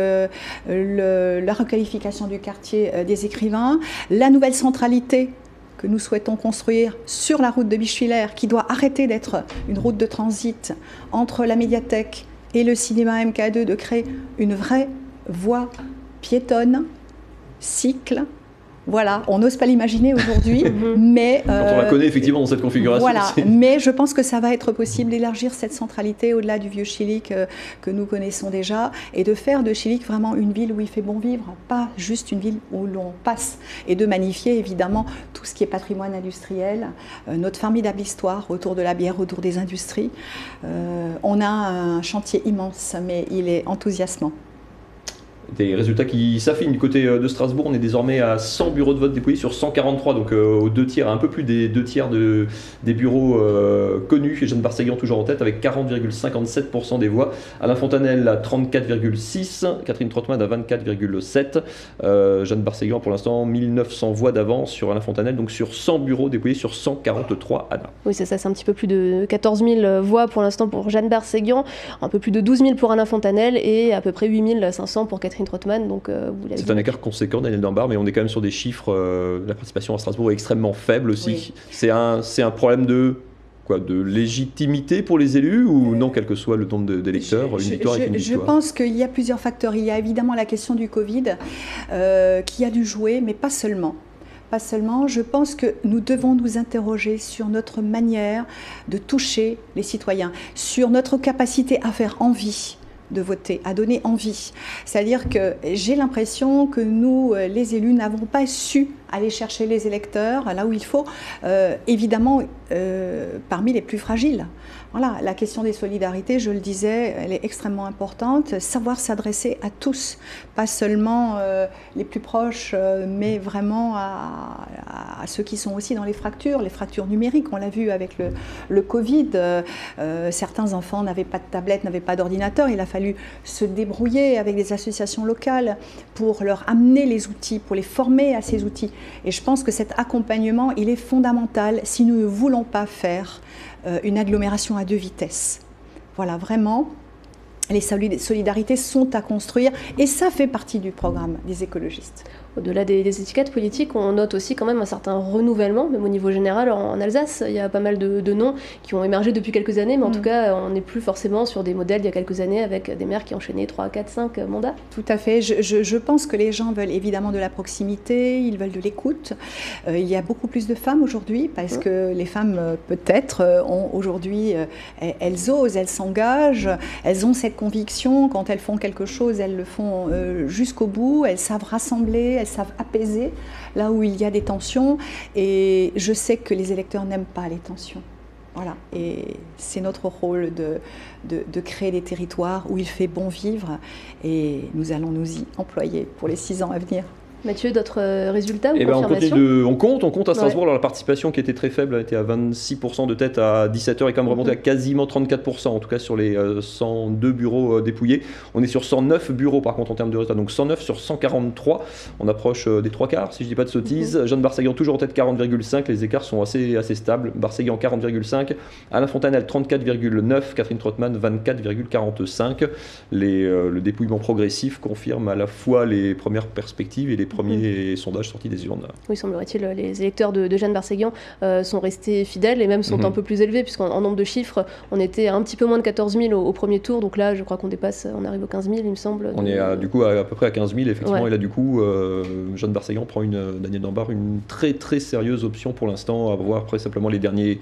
la requalification du quartier des écrivains, la nouvelle centralité que nous souhaitons construire sur la route de Bischwiller, qui doit arrêter d'être une route de transit entre la médiathèque et le cinéma MK2, de créer une vraie voie piétonne, cycle. Voilà, on n'ose pas l'imaginer aujourd'hui, mais... Quand on la connaît effectivement dans cette configuration. Voilà, mais je pense que ça va être possible d'élargir cette centralité au-delà du vieux Schillig que nous connaissons déjà, et de faire de Schillig vraiment une ville où il fait bon vivre, pas juste une ville où l'on passe, et de magnifier évidemment tout ce qui est patrimoine industriel, notre formidable histoire autour de la bière, autour des industries. On a un chantier immense, mais il est enthousiasmant. Des résultats qui s'affinent du côté de Strasbourg. On est désormais à 100 bureaux de vote déployés sur 143, donc aux 2 tiers, un peu plus des 2 tiers des bureaux connus. Et Jeanne Barzéguian toujours en tête avec 40,57% des voix. Alain Fontanelle à 34,6%, Catherine Trottmann à 24,7%. Jeanne Barzéguian pour l'instant 1900 voix d'avance sur Alain Fontanelle, donc sur 100 bureaux déployés sur 143. Anna. Oui, c'est ça, c'est un petit peu plus de 14 000 voix pour l'instant pour Jeanne Barzéguian, un peu plus de 12 000 pour Alain Fontanelle et à peu près 8 500 pour Catherine Trottmann. Donc, c'est un écart conséquent, Daniel Dambard, mais on est quand même sur des chiffres. La participation à Strasbourg est extrêmement faible aussi. Oui. C'est un problème de légitimité pour les élus ou non, quel que soit le nombre d'électeurs, une victoire est une victoire? Je pense qu'il y a plusieurs facteurs. Il y a évidemment la question du Covid qui a dû jouer, mais pas seulement. Pas seulement, je pense que nous devons nous interroger sur notre manière de toucher les citoyens, sur notre capacité à faire envie de voter, à donner envie. C'est-à-dire que j'ai l'impression que nous, les élus, n'avons pas su aller chercher les électeurs là où il faut, évidemment parmi les plus fragiles. Voilà, la question des solidarités, je le disais, elle est extrêmement importante. Savoir s'adresser à tous, pas seulement les plus proches, mais vraiment à ceux qui sont aussi dans les fractures numériques. On l'a vu avec le Covid. Certains enfants n'avaient pas de tablette, n'avaient pas d'ordinateur. Il a fallu se débrouiller avec des associations locales pour leur amener les outils, pour les former à ces outils. Et je pense que cet accompagnement, il est fondamental si nous ne voulons pas faire une agglomération à 2 vitesses. Voilà, vraiment, les solidarités sont à construire et ça fait partie du programme des écologistes. Au-delà des étiquettes politiques, on note aussi quand même un certain renouvellement, même au niveau général en Alsace. Il y a pas mal de noms qui ont émergé depuis quelques années, mais en tout cas, on n'est plus forcément sur des modèles d'il y a quelques années avec des maires qui enchaînaient 3, 4, 5 mandats. Tout à fait. Je pense que les gens veulent évidemment de la proximité, ils veulent de l'écoute. Il y a beaucoup plus de femmes aujourd'hui parce que les femmes, peut-être, ont aujourd'hui, elles osent, elles s'engagent, elles ont cette conviction. Quand elles font quelque chose, elles le font jusqu'au bout, elles savent rassembler, elles savent apaiser là où il y a des tensions, et je sais que les électeurs n'aiment pas les tensions. Voilà, et c'est notre rôle de créer des territoires où il fait bon vivre, et nous allons nous y employer pour les 6 ans à venir. Mathieu, d'autres résultats ou confirmations? On compte à Strasbourg. Alors, la participation qui était très faible était à 26% de tête à 17h, et quand même remontée à quasiment 34%, en tout cas sur les 102 bureaux dépouillés. On est sur 109 bureaux par contre en termes de résultats, donc 109 sur 143. On approche des 3/4 si je ne dis pas de sottises. Jeanne Barzéguian toujours en tête 40,5, les écarts sont assez stables. Barzéguian 40,5, Alain Fontanelle 34,9, Catherine Trottmann 24,45. Le dépouillement progressif confirme à la fois les premières perspectives et les premiers sondages sortis des urnes. Oui, semblerait-il, les électeurs de Jeanne Barséguian sont restés fidèles et même sont un peu plus élevés, puisqu'en nombre de chiffres, on était un petit peu moins de 14 000 au premier tour, donc là, je crois qu'on dépasse, on arrive aux 15 000, il me semble. On est du coup à peu près à 15 000, effectivement, Ouais. et là, du coup, Jeanne Barséguian prend Daniel Dambard une très très sérieuse option pour l'instant, à voir après simplement les derniers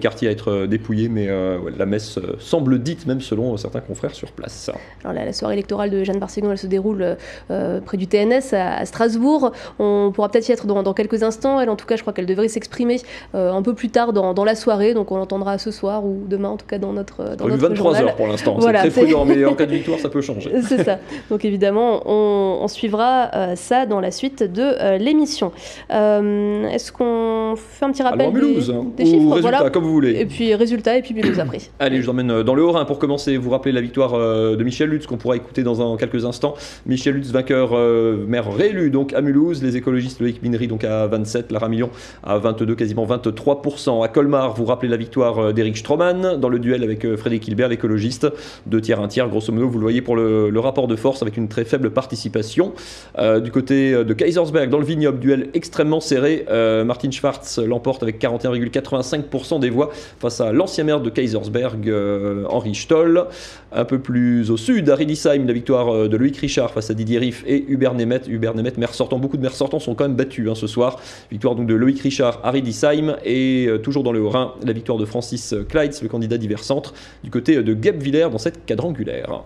quartiers à être dépouillés, mais ouais, la messe semble dite, même selon certains confrères sur place. Alors, la soirée électorale de Jeanne Barséguian, elle se déroule près du TNS à Strasbourg. On pourra peut-être y être dans quelques instants. Elle, en tout cas, je crois qu'elle devrait s'exprimer un peu plus tard dans la soirée, donc on l'entendra ce soir ou demain, en tout cas dans notre 23 journal. heures pour l'instant, Voilà, c'est très prudent, mais en cas de victoire, ça peut changer. C'est ça. Donc évidemment, on suivra ça dans la suite de l'émission. Est-ce qu'on fait un petit rappel Alors, Mulhouse, des chiffres, ou résultats, voilà. comme vous voulez. Et puis résultats, et puis Mulhouse après. Allez, je vous emmène dans le Haut-Rhin pour commencer. Vous rappelez la victoire de Michel Lutz qu'on pourra écouter dans quelques instants. Michel Lutz, vainqueur, maire réélu donc à Mulhouse. Les écologistes, Loïc Minery donc à 27, Lara Millon à 22, quasiment 23%. À Colmar, vous rappelez la victoire d'Éric Stroman dans le duel avec Frédéric Hilbert, l'écologiste. 2 tiers, 1 tiers, grosso modo, vous le voyez pour le rapport de force avec une très faible participation. Du côté de Kaisersberg, dans le vignoble, duel extrêmement serré. Martin Schwarz l'emporte avec 41,85% des voix face à l'ancien maire de Kaisersberg, Henri Stoll. Un peu plus au sud, à Riedisheim, la victoire de Loïc Richard face à Didier Riff et Hubert Nemeth. Hubert Nemeth, maire sortant. Beaucoup de maires sortants sont quand même battus ce soir. Victoire donc de Loïc Richard à Riedisheim. Et toujours dans le Haut-Rhin, la victoire de Francis Kleitz, le candidat d'Hiver Centre, du côté de Guebwiller dans cette quadrangulaire.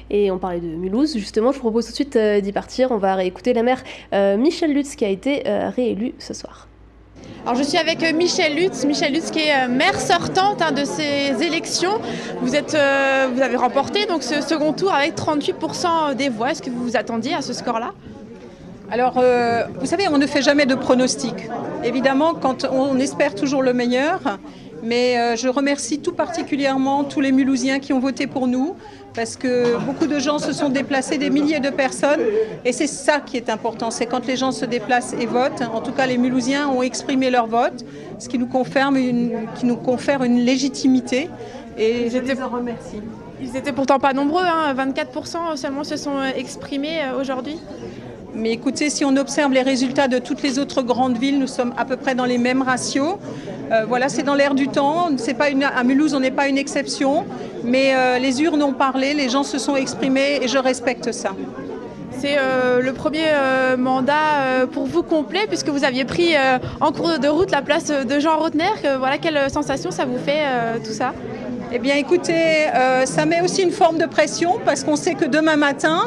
Et on parlait de Mulhouse, justement, je vous propose tout de suite d'y partir. On va réécouter la maire Michel Lutz qui a été réélu ce soir. Alors je suis avec Michel Lutz qui est maire sortante de ces élections. Vous avez remporté donc ce second tour avec 38% des voix. Est-ce que vous vous attendiez à ce score-là ? Alors, vous savez, on ne fait jamais de pronostic. Évidemment, quand on espère toujours le meilleur, mais je remercie tout particulièrement tous les Mulhousiens qui ont voté pour nous, parce que beaucoup de gens se sont déplacés, des milliers de personnes, et c'est ça qui est important, c'est quand les gens se déplacent et votent. En tout cas, les Mulhousiens ont exprimé leur vote, ce qui nous confère une légitimité, et je les en remercie. Ils n'étaient pourtant pas nombreux, 24% seulement se sont exprimés aujourd'hui. Mais écoutez, si on observe les résultats de toutes les autres grandes villes, nous sommes à peu près dans les mêmes ratios. Voilà, c'est dans l'air du temps. À Mulhouse, on n'est pas une exception. Mais les urnes ont parlé, les gens se sont exprimés et je respecte ça. C'est le premier mandat pour vous complet, puisque vous aviez pris en cours de route la place de Jean Rotner. Voilà, quelle sensation ça vous fait tout ça ? Eh bien écoutez, ça met aussi une forme de pression parce qu'on sait que demain matin,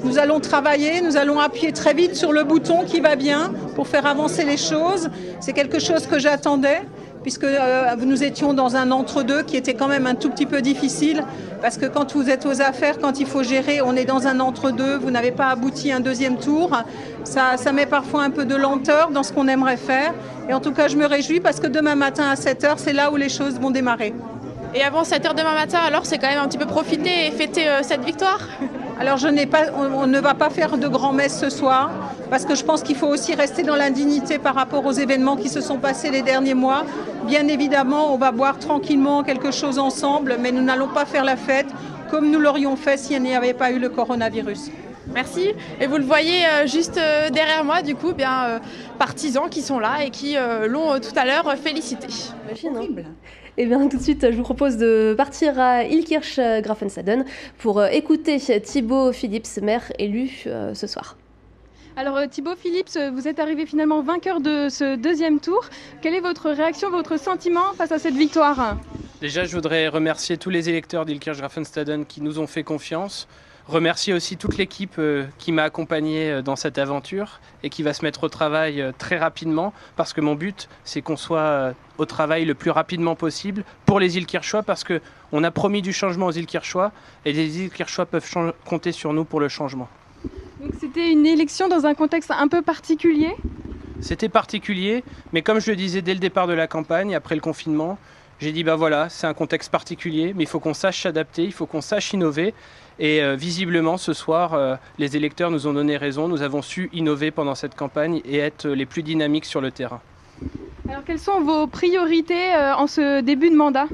nous allons travailler, nous allons appuyer très vite sur le bouton qui va bien pour faire avancer les choses. C'est quelque chose que j'attendais puisque nous étions dans un entre-deux qui était quand même un tout petit peu difficile parce que quand vous êtes aux affaires, quand il faut gérer, on est dans un entre-deux, vous n'avez pas abouti un deuxième tour. Ça met parfois un peu de lenteur dans ce qu'on aimerait faire. Et en tout cas, je me réjouis parce que demain matin à 7h, c'est là où les choses vont démarrer. Et avant 7h demain matin, alors c'est quand même un petit peu profiter et fêter cette victoire ? Alors on ne va pas faire de grand-messe ce soir parce que je pense qu'il faut aussi rester dans l'indignité par rapport aux événements qui se sont passés les derniers mois. Bien évidemment, on va boire tranquillement quelque chose ensemble, mais nous n'allons pas faire la fête comme nous l'aurions fait s'il n'y avait pas eu le coronavirus. Merci. Et vous le voyez juste derrière moi, du coup, partisans qui sont là et qui l'ont tout à l'heure félicité. Horrible. Et bien tout de suite, je vous propose de partir à Illkirch-Graffenstaden pour écouter Thibaut Phillips, maire élu ce soir. Alors Thibaut Phillips, vous êtes arrivé finalement vainqueur de ce deuxième tour. Quelle est votre réaction, votre sentiment face à cette victoire ? Déjà, je voudrais remercier tous les électeurs d'Illkirch-Graffenstaden qui nous ont fait confiance. Remercier aussi toute l'équipe qui m'a accompagné dans cette aventure et qui va se mettre au travail très rapidement parce que mon but, c'est qu'on soit au travail le plus rapidement possible pour les Illkirchois parce qu'on a promis du changement aux Illkirchois et les Illkirchois peuvent compter sur nous pour le changement. Donc c'était une élection dans un contexte un peu particulier ? C'était particulier, mais comme je le disais dès le départ de la campagne, après le confinement, j'ai dit voilà, c'est un contexte particulier, mais il faut qu'on sache s'adapter, il faut qu'on sache innover. Et visiblement, ce soir, les électeurs nous ont donné raison. Nous avons su innover pendant cette campagne et être les plus dynamiques sur le terrain. Alors, quelles sont vos priorités en ce début de mandat ?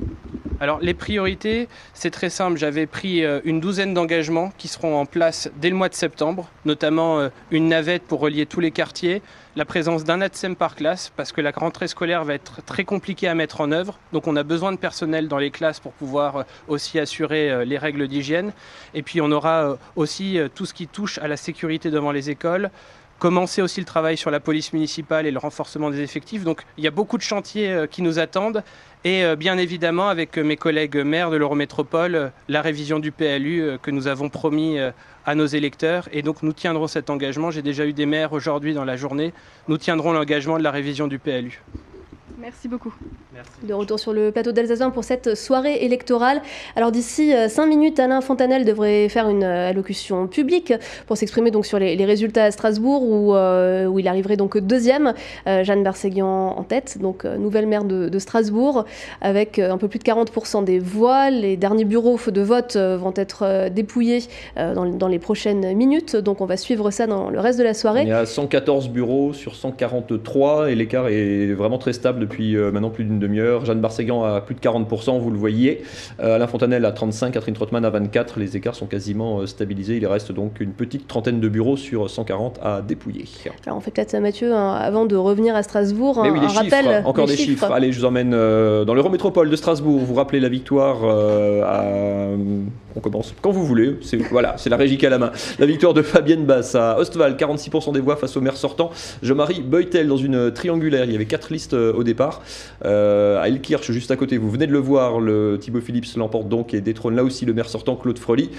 Alors les priorités, c'est très simple. J'avais pris une douzaine d'engagements qui seront en place dès le mois de septembre, notamment une navette pour relier tous les quartiers, la présence d'un ATSEM par classe, parce que la rentrée scolaire va être très compliquée à mettre en œuvre. Donc on a besoin de personnel dans les classes pour pouvoir aussi assurer les règles d'hygiène. Et puis on aura aussi tout ce qui touche à la sécurité devant les écoles. Commencer aussi le travail sur la police municipale et le renforcement des effectifs. Donc il y a beaucoup de chantiers qui nous attendent. Et bien évidemment, avec mes collègues maires de l'Eurométropole, la révision du PLU que nous avons promis à nos électeurs. Et donc nous tiendrons cet engagement. J'ai déjà eu des maires aujourd'hui dans la journée. Nous tiendrons l'engagement de la révision du PLU. Merci beaucoup. Merci. De retour sur le plateau d'Alsace 20 pour cette soirée électorale. Alors d'ici 5 minutes, Alain Fontanel devrait faire une allocution publique pour s'exprimer donc sur les résultats à Strasbourg où il arriverait donc deuxième. Jeanne Barseguian en tête, donc nouvelle maire de Strasbourg, avec un peu plus de 40% des voix. Les derniers bureaux de vote vont être dépouillés dans les prochaines minutes. Donc on va suivre ça dans le reste de la soirée. Il y a 114 bureaux sur 143 et l'écart est vraiment très stable depuis maintenant plus d'une demi-heure. Jeanne Barseguian à plus de 40%, vous le voyez. Alain Fontanel à 35%, Catherine Trottmann à 24%. Les écarts sont quasiment stabilisés. Il reste donc une petite trentaine de bureaux sur 140 à dépouiller. Alors on fait peut-être, Mathieu, avant de revenir à Strasbourg, Mais oui, un rappel. Chiffres, encore des chiffres. Allez, je vous emmène dans l'Eurométropole de Strasbourg. Vous rappelez la victoire on commence quand vous voulez. C'est la régie qui a la main. La victoire de Fabienne Basse à Ostwald, 46% des voix face au maire sortant. Jean-Marie Beutel dans une triangulaire. Il y avait 4 listes au départ. À Elkirch, juste à côté, vous venez de le voir, le Thibaut Phillips l'emporte donc et détrône là aussi le maire sortant Claude Frely.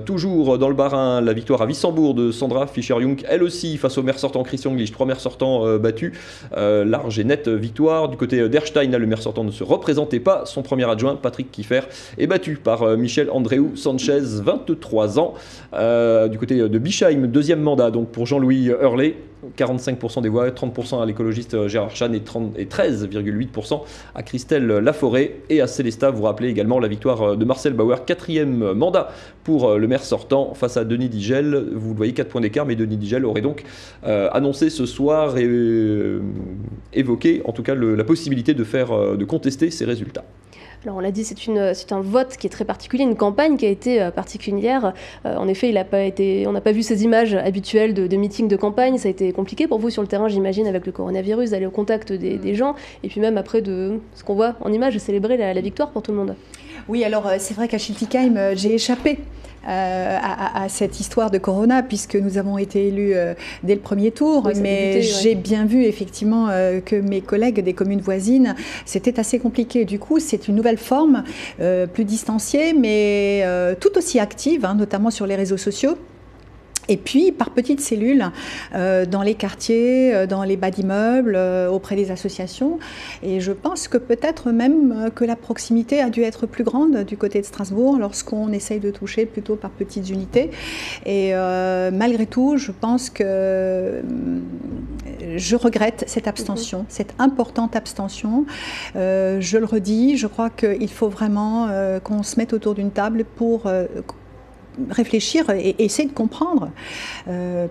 Toujours dans le Bas-Rhin, la victoire à Wissembourg de Sandra Fischer-Jung, elle aussi face au maire sortant Christian Glich, 3 maires sortants battus. Large et nette victoire. Du côté d'Erstein, là, le maire sortant ne se représentait pas. Son premier adjoint, Patrick Kiffer, est battu par Michel Andréou Sanchez, 23 ans. Du côté de Bischheim, deuxième mandat donc pour Jean-Louis Hurley. 45% des voix, 30% à l'écologiste Gérard Chan et 13,8% à Christelle Laforêt et à Célestat. Vous rappelez également la victoire de Marcel Bauer, 4e mandat pour le maire sortant face à Denis Digel. Vous le voyez, 4 points d'écart, mais Denis Digel aurait donc annoncé ce soir et évoqué en tout cas la possibilité de contester ces résultats. Alors on l'a dit, c'est un vote qui est très particulier, une campagne qui a été particulière. En effet, on n'a pas vu ces images habituelles de meetings de campagne. Ça a été compliqué pour vous sur le terrain, j'imagine, avec le coronavirus, d'aller au contact des gens. Et puis même après, de ce qu'on voit en image, de célébrer la victoire pour tout le monde. Oui, alors c'est vrai qu'à Schiltigheim, j'ai échappé à cette histoire de Corona, puisque nous avons été élus dès le premier tour, oui, mais j'ai bien vu effectivement que mes collègues des communes voisines, c'était assez compliqué. Du coup, c'est une nouvelle forme, plus distanciée, mais tout aussi active, notamment sur les réseaux sociaux. Et puis, par petites cellules, dans les quartiers, dans les bas d'immeubles, auprès des associations. Et je pense que peut-être même que la proximité a dû être plus grande du côté de Strasbourg lorsqu'on essaye de toucher plutôt par petites unités. Et malgré tout, je pense que je regrette cette abstention, cette importante abstention. Je le redis, je crois qu'il faut vraiment qu'on se mette autour d'une table pour réfléchir et essayer de comprendre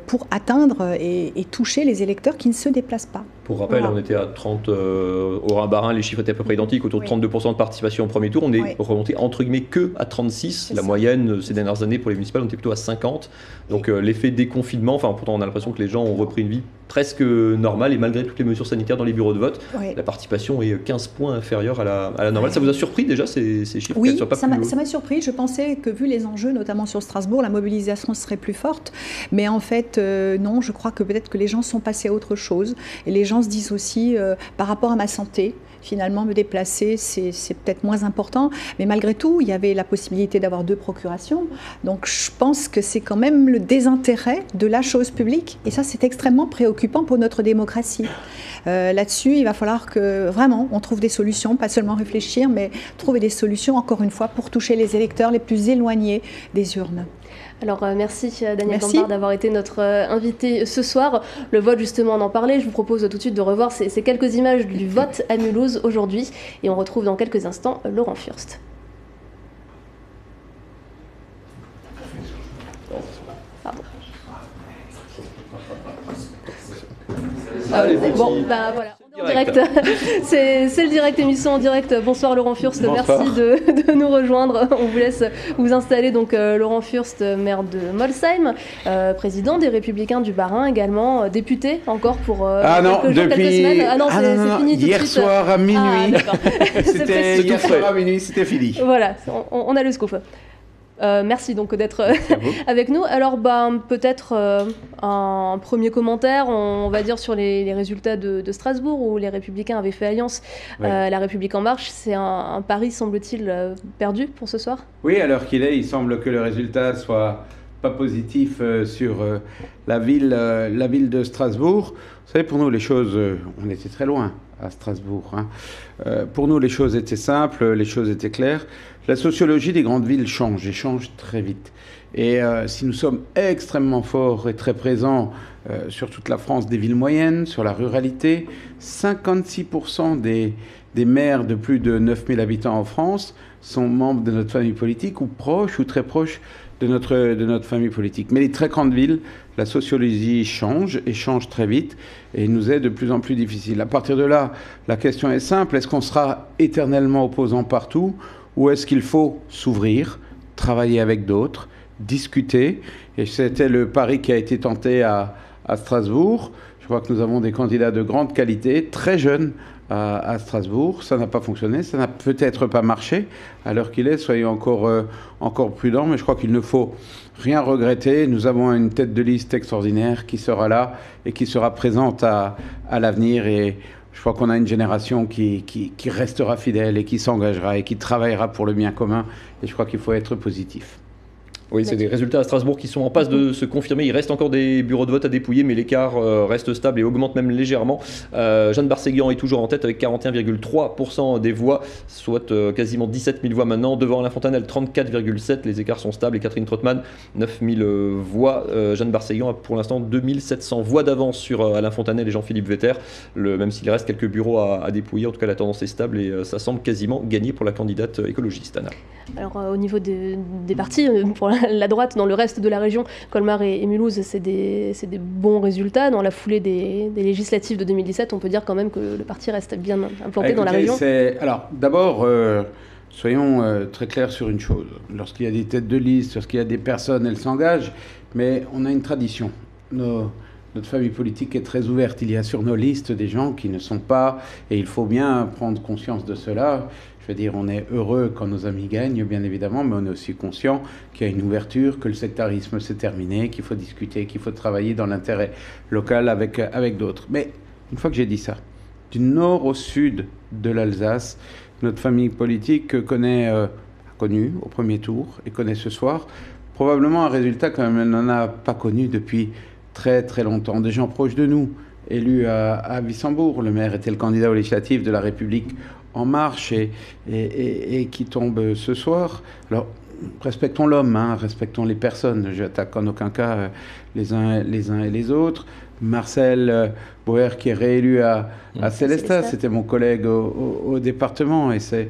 pour atteindre et toucher les électeurs qui ne se déplacent pas. Pour rappel, on était à 30 au Bas-Rhin, les chiffres étaient à peu près identiques, autour de 32% de participation au premier tour. On est remonté entre guillemets que à 36. La moyenne ces dernières années pour les municipales, on était plutôt à 50. Donc l'effet déconfinement, pourtant on a l'impression que les gens ont repris une vie presque normale et malgré toutes les mesures sanitaires dans les bureaux de vote, la participation est 15 points inférieure à la normale. Ça vous a surpris déjà ces chiffres? Oui, ça m'a surpris. Je pensais que vu les enjeux, notamment sur Strasbourg, la mobilisation serait plus forte. Mais en fait, non, je crois que peut-être que les gens sont passés à autre chose. Et les gens se disent aussi, par rapport à ma santé, finalement, me déplacer, c'est peut-être moins important. Mais malgré tout, il y avait la possibilité d'avoir 2 procurations. Donc, je pense que c'est quand même le désintérêt de la chose publique. Et ça, c'est extrêmement préoccupant pour notre démocratie. Là-dessus, il va falloir que, vraiment, on trouve des solutions, pas seulement réfléchir, mais trouver des solutions, encore une fois, pour toucher les électeurs les plus éloignés des urnes. Alors merci Daniel Gambard d'avoir été notre invité ce soir. Le vote, justement, on en parlait. Je vous propose tout de suite de revoir ces quelques images du vote à Mulhouse aujourd'hui. Et on retrouve dans quelques instants Laurent Fürst. Pardon. Allez, Bon, voilà. Direct. C'est le direct, émission en direct. Bonsoir Laurent Furst, merci de nous rejoindre. On vous laisse vous installer. Donc Laurent Furst, maire de Molsheim, président des Républicains du Bas-Rhin également, député encore pour quelques semaines. Ah non, c'est fini tout de suite. Hier soir à minuit. C'était hier soir à minuit, c'était fini. Voilà, on a le scoop. Merci donc d'être avec nous. Alors peut-être un premier commentaire, on va dire sur les résultats de Strasbourg où les Républicains avaient fait alliance. La République en marche, c'est un pari semble-t-il perdu pour ce soir? Oui, à l'heure qu'il est, il semble que le résultat soit pas positif sur la ville de Strasbourg. Vous savez, pour nous les choses, on était très loin à Strasbourg. Pour nous les choses étaient simples, les choses étaient claires. La sociologie des grandes villes change et change très vite. Et si nous sommes extrêmement forts et très présents sur toute la France des villes moyennes, sur la ruralité, 56% des maires de plus de 9000 habitants en France sont membres de notre famille politique ou proches ou très proches de notre famille politique. Mais les très grandes villes, la sociologie change et change très vite et nous est de plus en plus difficile. À partir de là, la question est simple, est-ce qu'on sera éternellement opposant partout ou est-ce qu'il faut s'ouvrir, travailler avec d'autres, discuter? Et c'était le pari qui a été tenté à Strasbourg. Je crois que nous avons des candidats de grande qualité, très jeunes à Strasbourg. Ça n'a pas fonctionné, ça n'a peut-être pas marché. À l'heure qu'il est, soyons encore prudents, mais je crois qu'il ne faut rien regretter. Nous avons une tête de liste extraordinaire qui sera là et qui sera présente à l'avenir. Et je crois qu'on a une génération qui restera fidèle et qui s'engagera et qui travaillera pour le bien commun. Et je crois qu'il faut être positif. Oui, c'est des résultats à Strasbourg qui sont en passe de se confirmer. Il reste encore des bureaux de vote à dépouiller, mais l'écart reste stable et augmente même légèrement. Jeanne Barséguian est toujours en tête avec 41,3% des voix, soit quasiment 17 000 voix maintenant. Devant Alain Fontanelle, 34,7%. Les écarts sont stables. Et Catherine Trottmann, 9 000 voix. Jeanne Barséguian a pour l'instant 2700 voix d'avance sur Alain Fontanelle et Jean-Philippe Vetter. Même s'il reste quelques bureaux à dépouiller, en tout cas la tendance est stable et ça semble quasiment gagner pour la candidate écologiste. Anna. Alors au niveau des partis, pour la droite, dans le reste de la région, Colmar et Mulhouse, c'est des bons résultats. Dans la foulée des législatives de 2017, on peut dire quand même que le parti reste bien implanté dans la région. Alors d'abord, soyons très clairs sur une chose. Lorsqu'il y a des têtes de liste, lorsqu'il y a des personnes, elles s'engagent, mais on a une tradition. Notre famille politique est très ouverte. Il y a sur nos listes des gens qui ne sont pas, et il faut bien prendre conscience de cela. Je veux dire, on est heureux quand nos amis gagnent, bien évidemment, mais on est aussi conscient qu'il y a une ouverture, que le sectarisme s'est terminé, qu'il faut discuter, qu'il faut travailler dans l'intérêt local avec d'autres. Mais une fois que j'ai dit ça, du nord au sud de l'Alsace, notre famille politique a connu au premier tour et connaît ce soir probablement un résultat quand même elle n'en a pas connu depuis très très longtemps. Des gens proches de nous, élus à Wissembourg, le maire était le candidat aux législatives de la République en marche et qui tombe ce soir. Alors, respectons l'homme, respectons les personnes. Je n'attaque en aucun cas les uns et les autres. Marcel Boer qui est réélu à Célestat, c'était mon collègue au département et c'est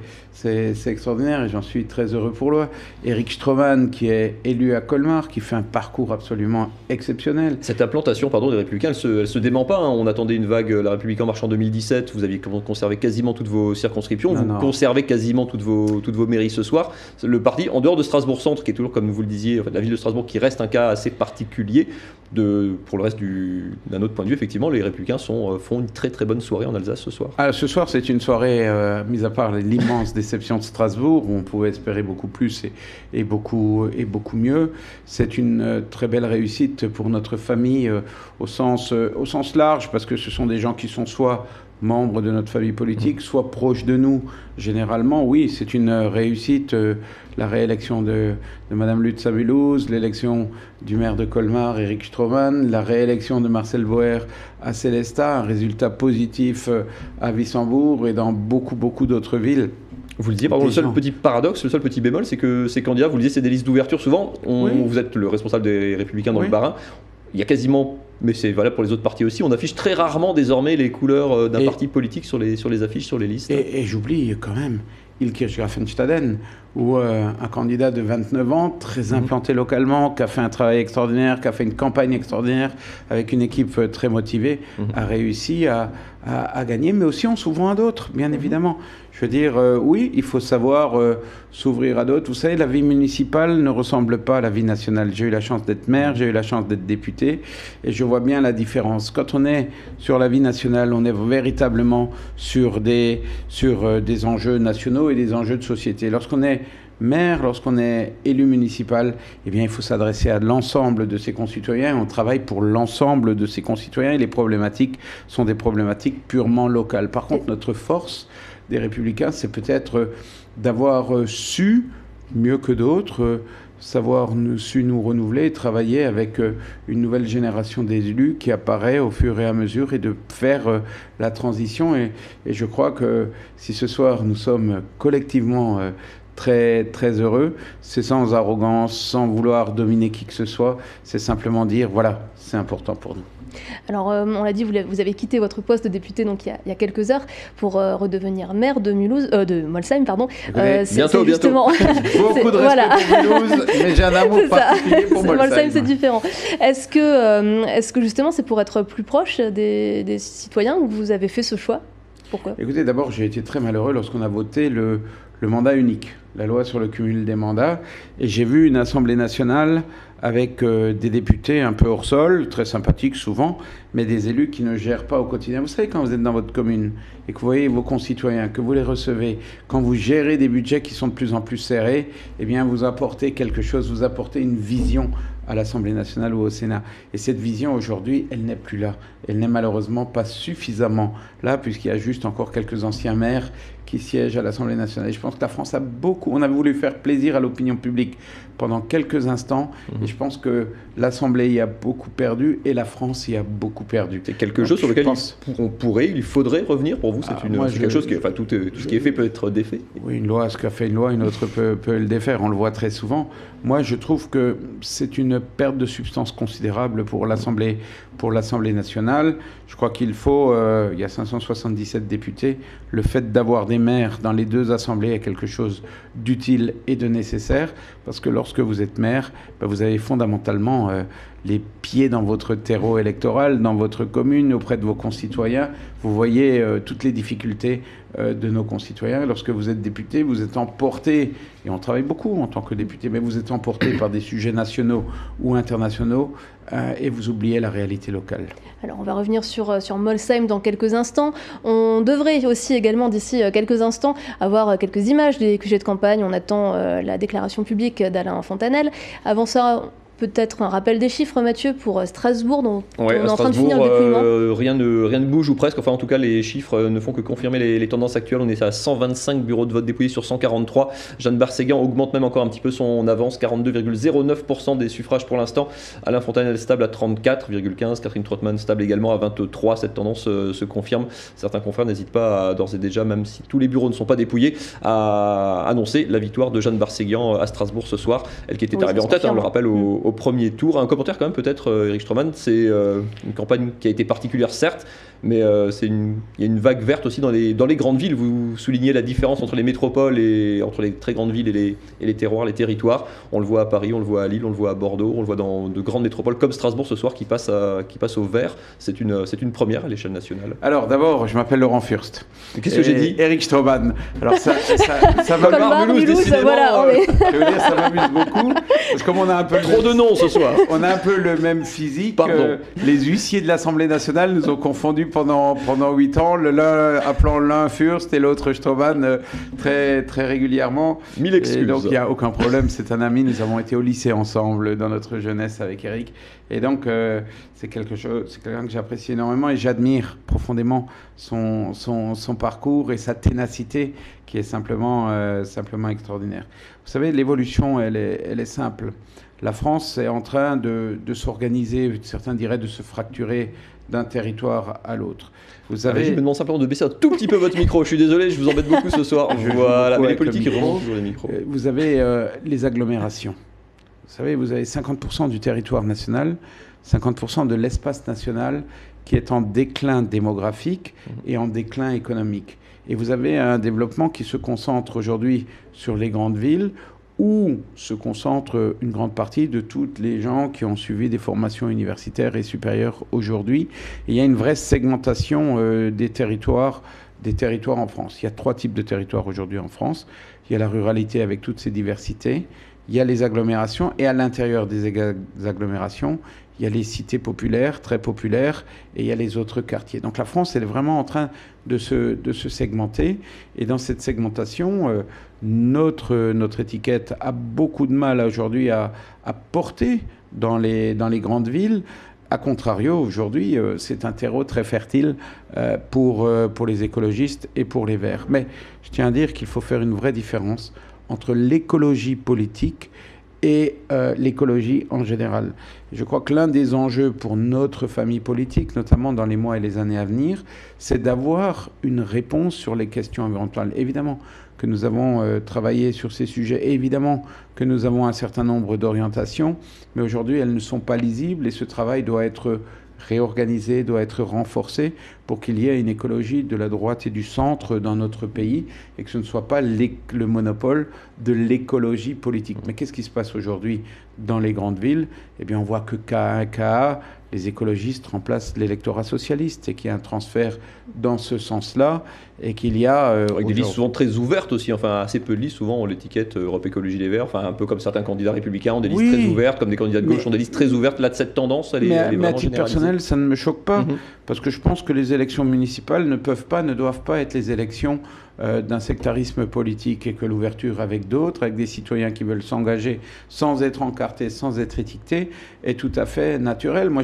extraordinaire et j'en suis très heureux pour lui. Éric Stroman qui est élu à Colmar, qui fait un parcours absolument exceptionnel. Cette implantation des Républicains, elle se dément pas. On attendait une vague, la République en marche en 2017, vous aviez conservé quasiment toutes vos circonscriptions, conservez quasiment toutes vos mairies ce soir. Le parti, en dehors de Strasbourg-Centre, qui est toujours, comme vous le disiez, la ville de Strasbourg qui reste un cas assez particulier, pour le reste d'un autre point de vue, effectivement, les Républicains font une très très bonne soirée en Alsace ce soir. Ce soir, c'est une soirée, mis à part l'immense déception de Strasbourg, où on pouvait espérer beaucoup plus et beaucoup mieux. C'est une très belle réussite pour notre famille au sens large, parce que ce sont des gens qui sont soit membres de notre famille politique, soit proches de nous. Généralement, oui, c'est une réussite. La réélection de Madame Lutz à Mulhouse, l'élection du maire de Colmar, Éric Stroman, la réélection de Marcel Boer à Célestat, un résultat positif à Wissembourg et dans beaucoup d'autres villes. Vous le disiez, le seul petit paradoxe, le seul petit bémol, c'est que ces candidats, vous le disiez, c'est des listes d'ouverture souvent. Vous êtes le responsable des Républicains dans le Bas-Rhin. Il y a quasiment, mais c'est valable pour les autres partis aussi, on affiche très rarement désormais les couleurs d'un parti politique sur les affiches, sur les listes. Et j'oublie quand même Ilkirch-Graffenstaden, où un candidat de 29 ans, très implanté localement, qui a fait un travail extraordinaire, qui a fait une campagne extraordinaire, avec une équipe très motivée, a réussi à gagner, mais aussi en s'ouvrant à d'autres, bien évidemment. Je veux dire, oui, il faut savoir s'ouvrir à d'autres. Vous savez, la vie municipale ne ressemble pas à la vie nationale. J'ai eu la chance d'être maire, j'ai eu la chance d'être député, et je vois bien la différence. Quand on est sur la vie nationale, on est véritablement sur des enjeux nationaux et des enjeux de société. Lorsqu'on est maire, lorsqu'on est élu municipal, eh bien, il faut s'adresser à l'ensemble de ses concitoyens. On travaille pour l'ensemble de ses concitoyens et les problématiques sont des problématiques purement locales. Par contre, notre force des Républicains, c'est peut-être d'avoir su, mieux que d'autres, su nous renouveler et travailler avec une nouvelle génération d'élus qui apparaît au fur et à mesure et de faire la transition. Et je crois que si ce soir nous sommes collectivement très, très heureux, c'est sans arrogance, sans vouloir dominer qui que ce soit, c'est simplement dire, voilà, c'est important pour nous. Alors, on l'a dit, vous avez quitté votre poste de député donc, il y a quelques heures pour redevenir maire de Molsheim. Pardon. Bientôt. Beaucoup de respect pour Mulhouse, mais j'ai un amour particulier pour Molsheim. C'est différent. Est-ce que justement c'est pour être plus proche des citoyens que vous avez fait ce choix? Pourquoi? Écoutez, d'abord, j'ai été très malheureux lorsqu'on a voté le mandat unique, la loi sur le cumul des mandats, et j'ai vu une Assemblée nationale avec des députés un peu hors sol, très sympathiques souvent, mais des élus qui ne gèrent pas au quotidien. Vous savez, quand vous êtes dans votre commune et que vous voyez vos concitoyens, que vous les recevez, quand vous gérez des budgets qui sont de plus en plus serrés, eh bien vous apportez quelque chose, vous apportez une vision à l'Assemblée nationale ou au Sénat. Et cette vision, aujourd'hui, elle n'est plus là. Elle n'est malheureusement pas suffisamment là, puisqu'il y a juste encore quelques anciens maires qui siègent à l'Assemblée nationale. Et je pense que la France a beaucoup... On a voulu faire plaisir à l'opinion publique pendant quelques instants, et je pense que l'Assemblée y a beaucoup perdu, et la France y a beaucoup perdu. C'est quelque chose sur lequel il faudrait revenir pour vous. C'est quelque chose qui... Enfin, tout ce qui est fait peut être défait. Oui, une loi, ce qu'a fait une loi, une autre peut le défaire. On le voit très souvent. Moi, je trouve que c'est une perte de substance considérable pour l'Assemblée nationale. Je crois qu'il faut, il y a 577 députés, le fait d'avoir des maires dans les deux assemblées est quelque chose d'utile et de nécessaire, parce que lorsque vous êtes maire, vous avez fondamentalement les pieds dans votre terreau électoral, dans votre commune, auprès de vos concitoyens. Vous voyez toutes les difficultés de nos concitoyens. Lorsque vous êtes député, vous êtes emporté, et on travaille beaucoup en tant que député, mais vous êtes emporté par des sujets nationaux ou internationaux, et vous oubliez la réalité locale. Alors on va revenir sur Molsheim dans quelques instants. On devrait aussi également d'ici quelques instants avoir quelques images des QG de campagne. On attend la déclaration publique d'Alain Fontanelle. Avant ça, peut-être un rappel des chiffres, Mathieu, pour Strasbourg, dont on est en train de finir le dépouillement. Rien ne bouge, ou presque. Enfin, en tout cas, les chiffres ne font que confirmer les tendances actuelles. On est à 125 bureaux de vote dépouillés sur 143. Jeanne Barséguian augmente même encore un petit peu son avance, 42,09% des suffrages pour l'instant. Alain Fontanelle stable à 34,15%. Catherine Trottmann stable également à 23%. Cette tendance se confirme. Certains confrères n'hésitent pas, d'ores et déjà, même si tous les bureaux ne sont pas dépouillés, à annoncer la victoire de Jeanne Barséguian à Strasbourg ce soir. Elle qui était arrivée en tête, on le rappelle, au premier tour. Un commentaire quand même peut-être, Éric Stroman, c'est une campagne qui a été particulière certes, mais il y a une vague verte aussi dans les grandes villes. Vous soulignez la différence entre les métropoles et entre les très grandes villes et les terroirs, les territoires. On le voit à Paris, on le voit à Lille, on le voit à Bordeaux, on le voit dans de grandes métropoles comme Strasbourg ce soir qui passe au vert. C'est une première à l'échelle nationale. Alors d'abord, je m'appelle Laurent Fürst. Qu'est-ce que j'ai dit? Éric Stroman. Alors ça va Mulhouse, décidément. Voilà, je veux dire, ça m'amuse beaucoup. Parce que comme on a un peu trop de noms ce soir. On a un peu le même physique. Les huissiers de l'Assemblée nationale nous ont confondus pendant 8 ans, appelant l'un Fürst et l'autre Stroman très, très régulièrement. Mille excuses. Et donc il n'y a aucun problème, c'est un ami, nous avons été au lycée ensemble dans notre jeunesse avec Eric. Et donc c'est quelqu'un que j'apprécie énormément et j'admire profondément son parcours et sa ténacité qui est simplement extraordinaire. Vous savez, l'évolution, elle est simple. La France est en train de s'organiser, certains diraient de se fracturer d'un territoire à l'autre. Vous savez, je me demande simplement de baisser un tout petit peu votre micro. Je suis désolé, je vous embête beaucoup ce soir. Voilà, mais les politiques remontent toujours les micros. Vous avez les agglomérations. Vous savez, vous avez 50% du territoire national, 50% de l'espace national qui est en déclin démographique et en déclin économique. Et vous avez un développement qui se concentre aujourd'hui sur les grandes villes, où se concentre une grande partie de toutes les gens qui ont suivi des formations universitaires et supérieures aujourd'hui. Et il y a une vraie segmentation des territoires en France. Il y a 3 types de territoires aujourd'hui en France. Il y a la ruralité avec toutes ses diversités, il y a les agglomérations, et à l'intérieur des agglomérations, il y a les cités populaires, très populaires, et il y a les autres quartiers. Donc la France, elle est vraiment en train de se segmenter. Et dans cette segmentation, notre étiquette a beaucoup de mal aujourd'hui à porter dans les grandes villes. A contrario, aujourd'hui, c'est un terreau très fertile pour les écologistes et pour les Verts. Mais je tiens à dire qu'il faut faire une vraie différence entre l'écologie politique et l'écologie en général. Je crois que l'un des enjeux pour notre famille politique, notamment dans les mois et les années à venir, c'est d'avoir une réponse sur les questions environnementales. Évidemment que nous avons travaillé sur ces sujets, et évidemment que nous avons un certain nombre d'orientations, mais aujourd'hui elles ne sont pas lisibles, et ce travail doit être réorganisé, doit être renforcé pour qu'il y ait une écologie de la droite et du centre dans notre pays, et que ce ne soit pas le monopole de l'écologie politique. Mais qu'est-ce qui se passe aujourd'hui dans les grandes villes? Eh bien, on voit que KA, les écologistes remplacent l'électorat socialiste, et qu'il y a un transfert dans ce sens-là, et qu'il y a... avec des listes souvent très ouvertes aussi, enfin assez peu de listes, souvent on l'étiquette Europe Écologie Les Verts, enfin un peu comme certains candidats républicains ont des listes très ouvertes, comme des candidats de gauche ont des listes très ouvertes. Là, de cette tendance, elle est vraiment généralisée. Mais à titre personnel, ça ne me choque pas, parce que je pense que les élections municipales ne doivent pas être les élections d'un sectarisme politique, et que l'ouverture avec d'autres, avec des citoyens qui veulent s'engager sans être encartés, sans être étiquetés, est tout à fait naturelle. Moi,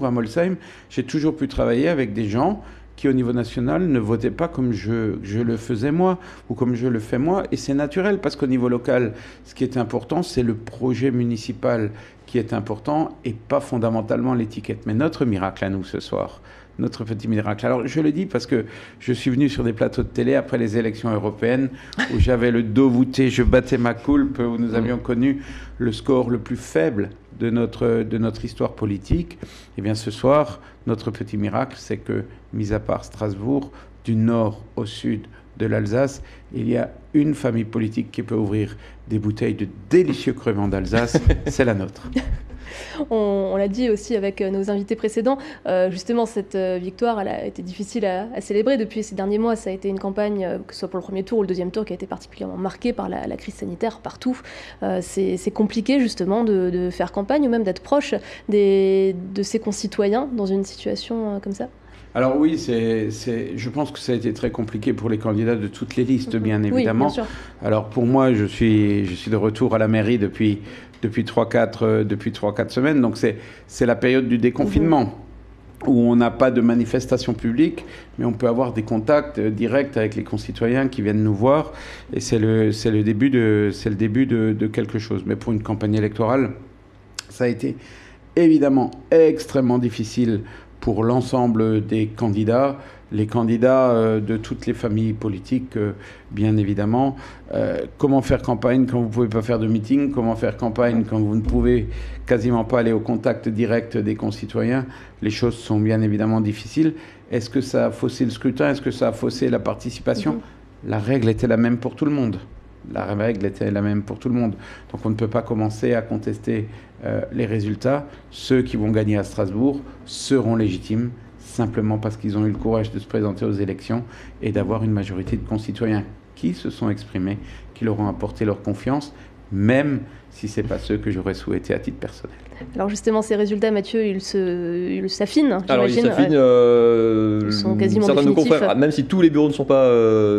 à Molsheim, j'ai toujours pu travailler avec des gens qui, au niveau national, ne votaient pas comme je le faisais moi, ou comme je le fais moi, et c'est naturel, parce qu'au niveau local, ce qui est important, c'est le projet municipal qui est important, et pas fondamentalement l'étiquette. Mais notre miracle à nous ce soir, notre petit miracle. Alors je le dis parce que je suis venu sur des plateaux de télé après les élections européennes où j'avais le dos voûté, je battais ma coulpe, où nous avions connu le score le plus faible de notre histoire politique. Et bien ce soir, notre petit miracle, c'est que, mis à part Strasbourg, du nord au sud de l'Alsace, il y a une famille politique qui peut ouvrir des bouteilles de délicieux crevants d'Alsace, c'est la nôtre. On l'a dit aussi avec nos invités précédents, justement cette victoire elle a été difficile à célébrer depuis ces derniers mois. Ça a été une campagne, que ce soit pour le premier tour ou le deuxième tour, qui a été particulièrement marquée par la crise sanitaire partout. C'est compliqué justement de faire campagne, ou même d'être proche de ses concitoyens dans une situation comme ça. Alors oui, je pense que ça a été très compliqué pour les candidats de toutes les listes, bien évidemment. Oui, bien sûr. Alors pour moi, je suis de retour à la mairie depuis 3-4 semaines, donc c'est la période du déconfinement, où on n'a pas de manifestation publique, mais on peut avoir des contacts directs avec les concitoyens qui viennent nous voir, et c'est le début de quelque chose. Mais pour une campagne électorale, ça a été évidemment extrêmement difficile pour l'ensemble des candidats, les candidats de toutes les familles politiques, bien évidemment. Comment faire campagne quand vous ne pouvez pas faire de meeting? Comment faire campagne quand vous ne pouvez quasiment pas aller au contact direct des concitoyens? Les choses sont bien évidemment difficiles. Est-ce que ça a faussé le scrutin? Est-ce que ça a faussé la participation? La règle était la même pour tout le monde. La règle était la même pour tout le monde. Donc on ne peut pas commencer à contester les résultats. Ceux qui vont gagner à Strasbourg seront légitimes, simplement parce qu'ils ont eu le courage de se présenter aux élections et d'avoir une majorité de concitoyens qui se sont exprimés, qui leur ont apporté leur confiance, même si ce n'est pas ceux que j'aurais souhaité à titre personnel. Alors justement, ces résultats, Mathieu, ils s'affinent. Alors ils s'affinent, ils sont quasiment certains de nos définitifs. confrères, même si tous les bureaux ne sont pas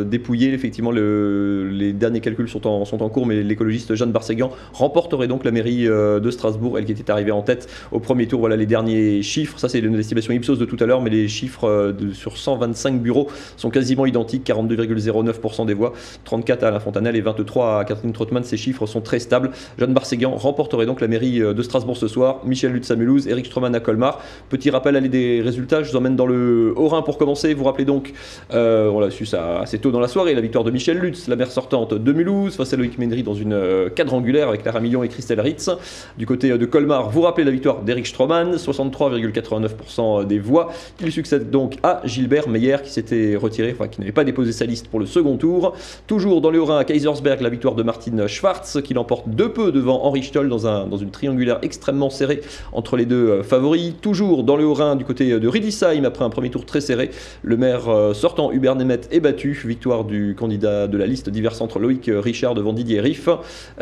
dépouillés, effectivement les derniers calculs sont en cours, mais l'écologiste Jeanne Barseguian remporterait donc la mairie de Strasbourg, elle qui était arrivée en tête au premier tour. Voilà les derniers chiffres, ça c'est l'estimation Ipsos de tout à l'heure, mais les chiffres sur 125 bureaux sont quasiment identiques, 42,09% des voix, 34 à Alain Fontanel et 23 à Catherine Trottmann. Ces chiffres sont très stables. Jeanne Jeanne Barséguian remporterait donc la mairie de Strasbourg ce soir. Michel Lutz à Mulhouse, Eric Stroman à Colmar. Petit rappel aller des résultats, je vous emmène dans le Haut-Rhin pour commencer. Vous vous rappelez donc, on l'a su ça assez tôt dans la soirée, la victoire de Michel Lutz, la maire sortante de Mulhouse, face à Loïc Ménry dans une quadrangulaire avec Clara Millon et Christelle Ritz. Du côté de Colmar, vous rappelez la victoire d'Eric Stroman, 63,89% des voix. Il succède donc à Gilbert Meyer qui s'était retiré, qui n'avait pas déposé sa liste pour le second tour. Toujours dans le Haut-Rhin à Kaisersberg, la victoire de Martine Schwarz qui l'emporte de peu devant Henri Stoll dans une triangulaire extrêmement serrée entre les deux favoris. Toujours dans le Haut-Rhin du côté de Riedisheim, après un premier tour très serré, le maire sortant Hubert Nemeth est battu. Victoire du candidat de la liste Divers Centre Loïc Richard devant Didier Riff.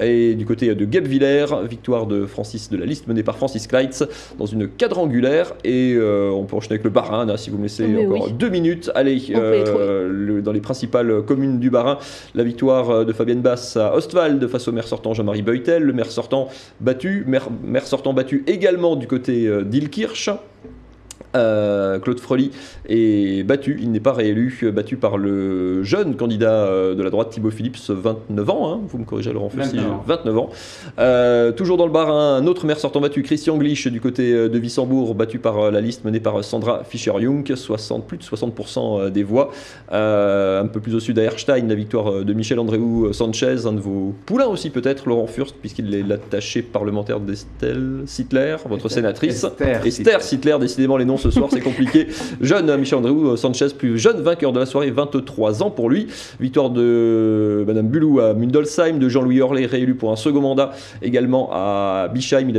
Et du côté de Guebwiller, victoire de la liste menée par Francis Kleitz dans une quadrangulaire. Et on peut enchaîner avec le Bas-Rhin, si vous me laissez encore 2 minutes. Allez, dans les principales communes du Bas-Rhin, la victoire de Fabienne Bass à Ostwald face au maire sortant Jean-Marie Beutel. Le maire sortant battu, maire sortant battu également du côté d'Ilkirch. Claude Frely est battu, il n'est pas réélu, battu par le jeune candidat de la droite Thibaut Phillips, 29 ans, vous me corrigez Laurent Fussy, 29 ans. Toujours dans le Bas-Rhin, un autre maire sortant battu, Christian Glich du côté de Wissembourg, battu par la liste menée par Sandra Fischer-Jung, plus de 60% des voix. Un peu plus au sud à Erstein, la victoire de Michel Andréou Sanchez, un de vos poulains aussi peut-être, Laurent Furst, puisqu'il est l'attaché parlementaire d'Estelle Sittler, votre sénatrice. Esther Sittler, décidément les noms ce soir c'est compliqué. Jeune Michel Andréou Sanchez, plus jeune vainqueur de la soirée, 23 ans pour lui. Victoire de Madame Bulou à Mundolsheim, de Jean-Louis Orlet réélu pour un second mandat également à Bischheim. Il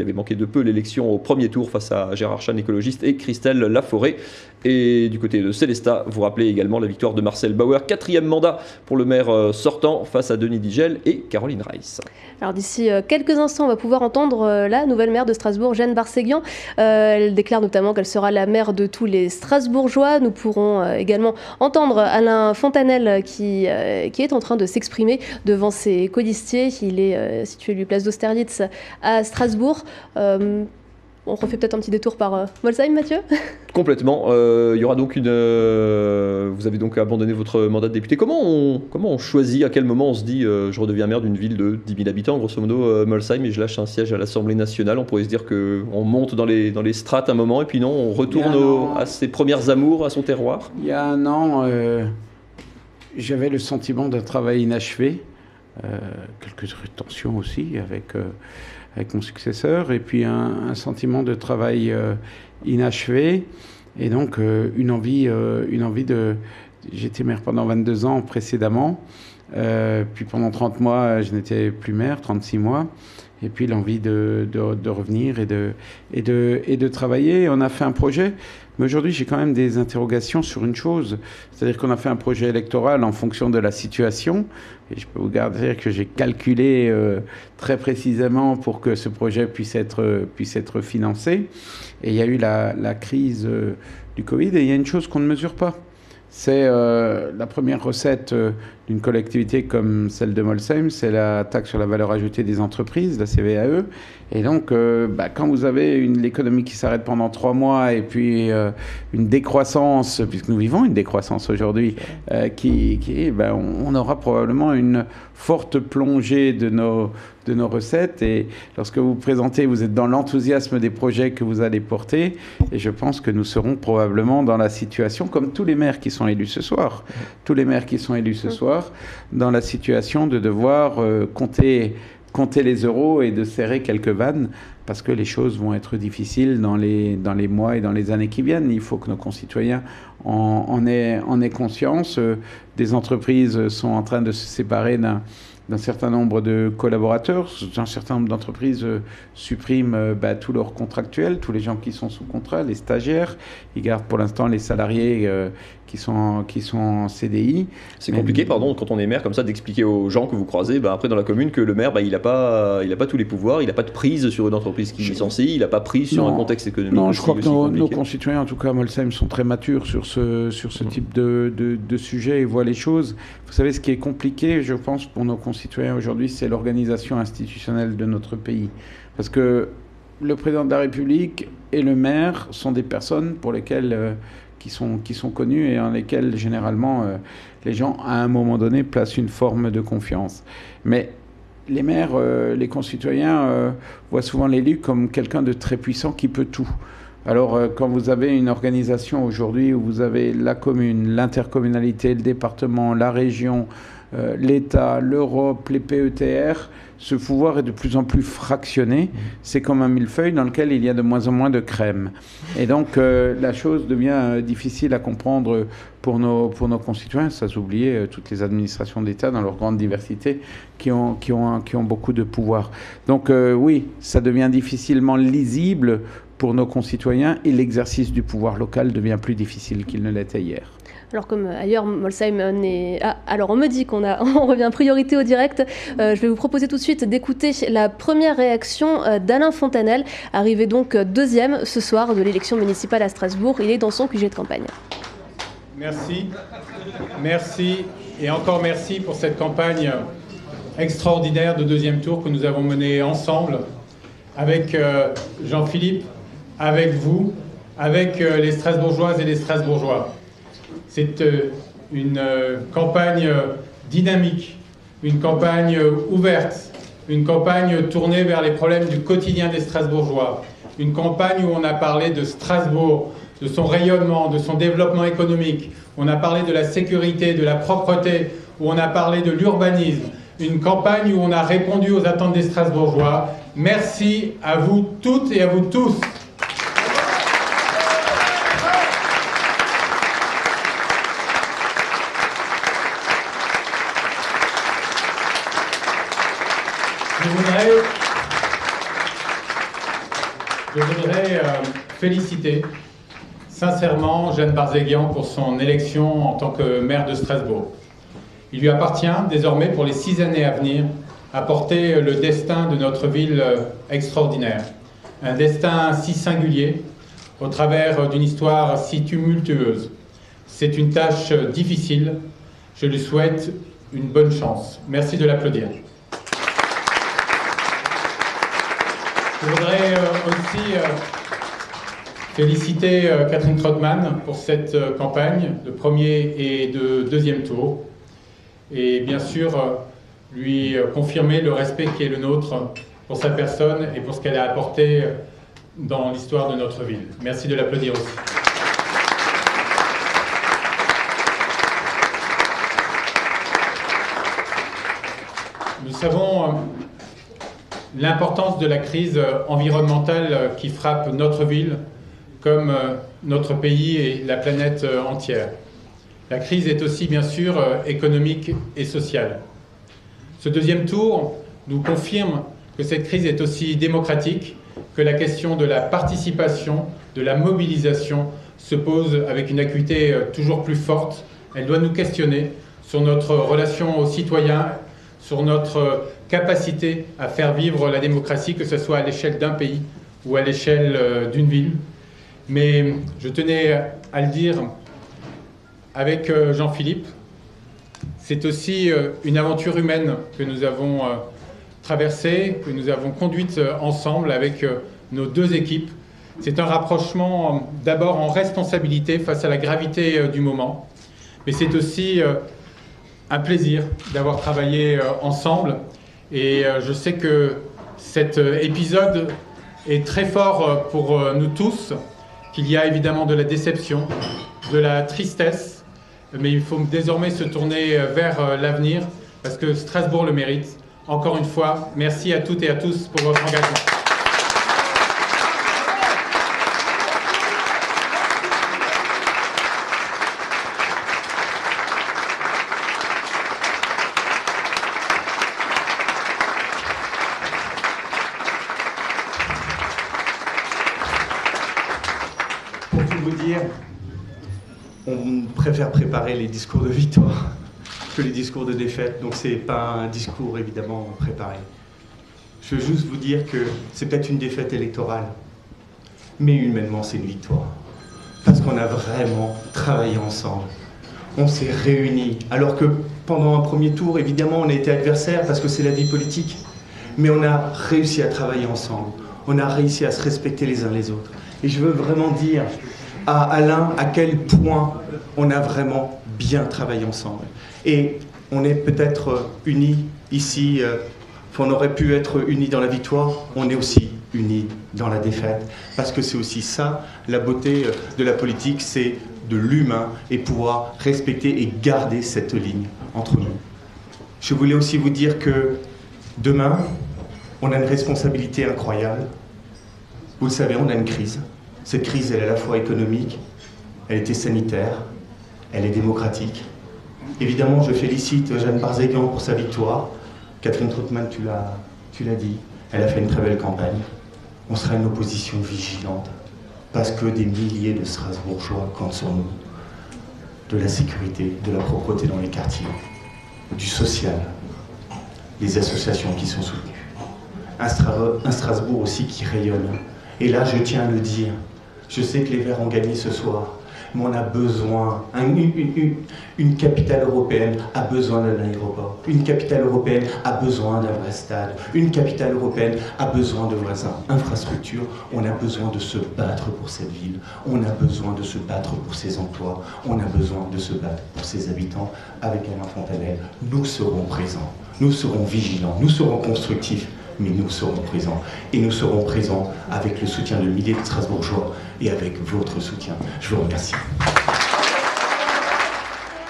avait manqué de peu l'élection au premier tour face à Gérard Chan, écologiste, et Christelle Laforêt. Et du côté de Célestat, vous rappelez également la victoire de Marcel Bauer, 4e mandat pour le maire sortant face à Denis Digel et Caroline Reiss. Alors d'ici quelques instants, on va pouvoir entendre la nouvelle maire de Strasbourg, Jeanne Barséguian. Elle déclare notamment qu'elle sera la maire de tous les Strasbourgeois. Nous pourrons également entendre Alain Fontanel qui est en train de s'exprimer devant ses colistiers. Il est situé lui place d'Austerlitz à Strasbourg. On refait peut-être un petit détour par Molsheim, Mathieu ? Complètement. Il y aura donc vous avez donc abandonné votre mandat de député. Comment on choisit, à quel moment on se dit je redeviens maire d'une ville de 10 000 habitants, grosso modo, Molsheim, et je lâche un siège à l'Assemblée nationale? On pourrait se dire qu'on monte dans les strates un moment, et puis non, on retourne à ses premières amours, à son terroir. Il y a un an, j'avais le sentiment d'un travail inachevé, quelques tensions aussi avec mon successeur, et puis un sentiment de travail inachevé, et donc une envie de... J'étais maire pendant 22 ans précédemment, puis pendant 30 mois, je n'étais plus maire, 36 mois, et puis l'envie de revenir et de travailler. On a fait un projet, mais aujourd'hui j'ai quand même des interrogations sur une chose, c'est-à-dire qu'on a fait un projet électoral en fonction de la situation, et je peux vous dire que j'ai calculé très précisément pour que ce projet puisse être financé. Et il y a eu la crise du Covid, et il y a une chose qu'on ne mesure pas. C'est la première recette d'une collectivité comme celle de Molsheim, c'est la taxe sur la valeur ajoutée des entreprises, la CVAE. Et donc, quand vous avez l'économie qui s'arrête pendant 3 mois et puis une décroissance, puisque nous vivons une décroissance aujourd'hui, on aura probablement une forte plongée de nos recettes. Et lorsque vous présentez, vous êtes dans l'enthousiasme des projets que vous allez porter. Et je pense que nous serons probablement dans la situation, comme tous les maires qui sont élus ce soir, dans la situation de devoir compter les euros et de serrer quelques vannes, parce que les choses vont être difficiles dans les mois et dans les années qui viennent. Il faut que nos concitoyens en aient conscience. Des entreprises sont en train de se séparer d'un certain nombre de collaborateurs. Un certain nombre d'entreprises suppriment tous leurs contractuels, tous les gens qui sont sous contrat, les stagiaires. Ils gardent pour l'instant les salariés qui sont en CDI. C'est compliqué, quand on est maire comme ça, d'expliquer aux gens que vous croisez, après dans la commune, que le maire, il n'a pas tous les pouvoirs, il n'a pas de prise sur une entreprise qui licencie, il n'a pas prise sur un contexte économique. Non, je crois que nos concitoyens, en tout cas à Molsheim, sont très matures sur ce type de sujet et voient les choses. Vous savez, ce qui est compliqué, je pense, pour nos concitoyens aujourd'hui, c'est l'organisation institutionnelle de notre pays. Parce que le président de la République et le maire sont des personnes pour lesquelles... qui sont connus et en lesquels, généralement, les gens, à un moment donné, placent une forme de confiance. Mais les maires, les concitoyens voient souvent l'élu comme quelqu'un de très puissant qui peut tout. Alors, quand vous avez une organisation aujourd'hui où vous avez la commune, l'intercommunalité, le département, la région, l'État, l'Europe, les PETR, ce pouvoir est de plus en plus fractionné. C'est comme un millefeuille dans lequel il y a de moins en moins de crème. Et donc, la chose devient difficile à comprendre pour nos concitoyens, sans oublier toutes les administrations d'État dans leur grande diversité qui ont beaucoup de pouvoir. Donc, oui, ça devient difficilement lisible pour nos concitoyens et l'exercice du pouvoir local devient plus difficile qu'il ne l'était hier. Alors comme ailleurs, Molsheim est... Ah, alors on me dit on revient priorité au direct. Je vais vous proposer tout de suite d'écouter la première réaction d'Alain Fontanel, arrivé donc deuxième ce soir de l'élection municipale à Strasbourg. Il est dans son QG de campagne. Merci et encore merci pour cette campagne extraordinaire de deuxième tour que nous avons menée ensemble avec Jean-Philippe, avec vous, avec les Strasbourgeoises et les Strasbourgeois. C'est une campagne dynamique, une campagne ouverte, une campagne tournée vers les problèmes du quotidien des Strasbourgeois, une campagne où on a parlé de Strasbourg, de son rayonnement, de son développement économique, on a parlé de la sécurité, de la propreté, où on a parlé de l'urbanisme, une campagne où on a répondu aux attentes des Strasbourgeois. Merci à vous toutes et à vous tous. Je voudrais féliciter sincèrement Jeanne Barzéguian pour son élection en tant que maire de Strasbourg. Il lui appartient désormais pour les 6 années à venir à porter le destin de notre ville extraordinaire. Un destin si singulier au travers d'une histoire si tumultueuse. C'est une tâche difficile. Je lui souhaite une bonne chance. Merci de l'applaudir. Je voudrais aussi féliciter Catherine Trottmann pour cette campagne de premier et de deuxième tour. Et bien sûr, lui confirmer le respect qui est le nôtre pour sa personne et pour ce qu'elle a apporté dans l'histoire de notre ville. Merci de l'applaudir aussi. Nous savons l'importance de la crise environnementale qui frappe notre ville comme notre pays et la planète entière. La crise est aussi bien sûr économique et sociale. Ce deuxième tour nous confirme que cette crise est aussi démocratique, que la question de la participation, de la mobilisation se pose avec une acuité toujours plus forte. Elle doit nous questionner sur notre relation aux citoyens, sur notre capacité à faire vivre la démocratie, que ce soit à l'échelle d'un pays ou à l'échelle d'une ville. Mais je tenais à le dire avec Jean-Philippe, c'est aussi une aventure humaine que nous avons traversée, que nous avons conduite ensemble avec nos deux équipes. C'est un rapprochement d'abord en responsabilité face à la gravité du moment, mais c'est aussi un plaisir d'avoir travaillé ensemble. Et je sais que cet épisode est très fort pour nous tous, qu'il y a évidemment de la déception, de la tristesse, mais il faut désormais se tourner vers l'avenir, parce que Strasbourg le mérite. Encore une fois, merci à toutes et à tous pour votre engagement. On préfère préparer les discours de victoire que les discours de défaite, donc c'est pas un discours évidemment préparé. Je veux juste vous dire que c'est peut-être une défaite électorale, mais humainement c'est une victoire. Parce qu'on a vraiment travaillé ensemble. On s'est réunis, alors que pendant un premier tour, évidemment, on a été adversaires parce que c'est la vie politique, mais on a réussi à travailler ensemble. On a réussi à se respecter les uns les autres. Et je veux vraiment dire à Alain à quel point on a vraiment bien travaillé ensemble. Et on est peut-être unis ici qu'on aurait pu être unis dans la victoire, on est aussi unis dans la défaite. Parce que c'est aussi ça, la beauté de la politique, c'est de l'humain et pouvoir respecter et garder cette ligne entre nous. Je voulais aussi vous dire que demain, on a une responsabilité incroyable. Vous le savez, on a une crise. Cette crise, elle est à la fois économique, elle était sanitaire, elle est démocratique. Évidemment, je félicite Jeanne Barzéguian pour sa victoire. Catherine Trottmann, tu l'as dit, elle a fait une très belle campagne. On sera une opposition vigilante, parce que des milliers de Strasbourgeois comptent sur nous. De la sécurité, de la propreté dans les quartiers, du social, les associations qui sont soutenues. Un Strasbourg aussi qui rayonne. Et là, je tiens à le dire, je sais que les Verts ont gagné ce soir, mais on a besoin, une capitale européenne a besoin d'un aéroport, une capitale européenne a besoin d'un vrai stade, une capitale européenne a besoin de vraies infrastructures, on a besoin de se battre pour cette ville, on a besoin de se battre pour ses emplois, on a besoin de se battre pour ses habitants. Avec Alain Fontanel, nous serons présents, nous serons vigilants, nous serons constructifs, mais nous serons présents. Et nous serons présents avec le soutien de milliers de Strasbourgeois et avec votre soutien. Je vous remercie.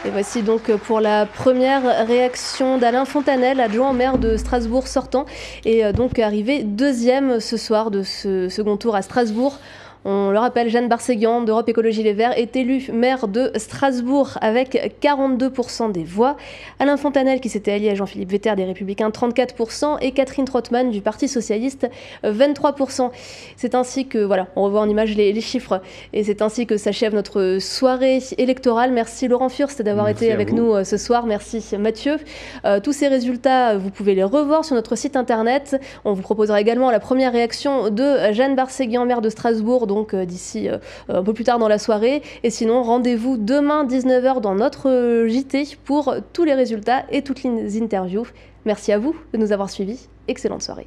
Et voici donc pour la première réaction d'Alain Fontanel, adjoint au maire de Strasbourg sortant, et donc arrivé deuxième ce soir de ce second tour à Strasbourg. On le rappelle, Jeanne Barzéguian d'Europe Écologie Les Verts est élue maire de Strasbourg avec 42% des voix. Alain Fontanel, qui s'était allié à Jean-Philippe Vetter des Républicains, 34%, et Catherine Trottmann du Parti Socialiste, 23%. C'est ainsi que, voilà, on revoit en image les chiffres, et c'est ainsi que s'achève notre soirée électorale. Merci Laurent Furst d'avoir été avec nous ce soir. Merci Mathieu. Tous ces résultats, vous pouvez les revoir sur notre site internet. On vous proposera également la première réaction de Jeanne Barzéguian, maire de Strasbourg, donc d'ici un peu plus tard dans la soirée. Et sinon, rendez-vous demain 19h dans notre JT pour tous les résultats et toutes les interviews. Merci à vous de nous avoir suivis. Excellente soirée.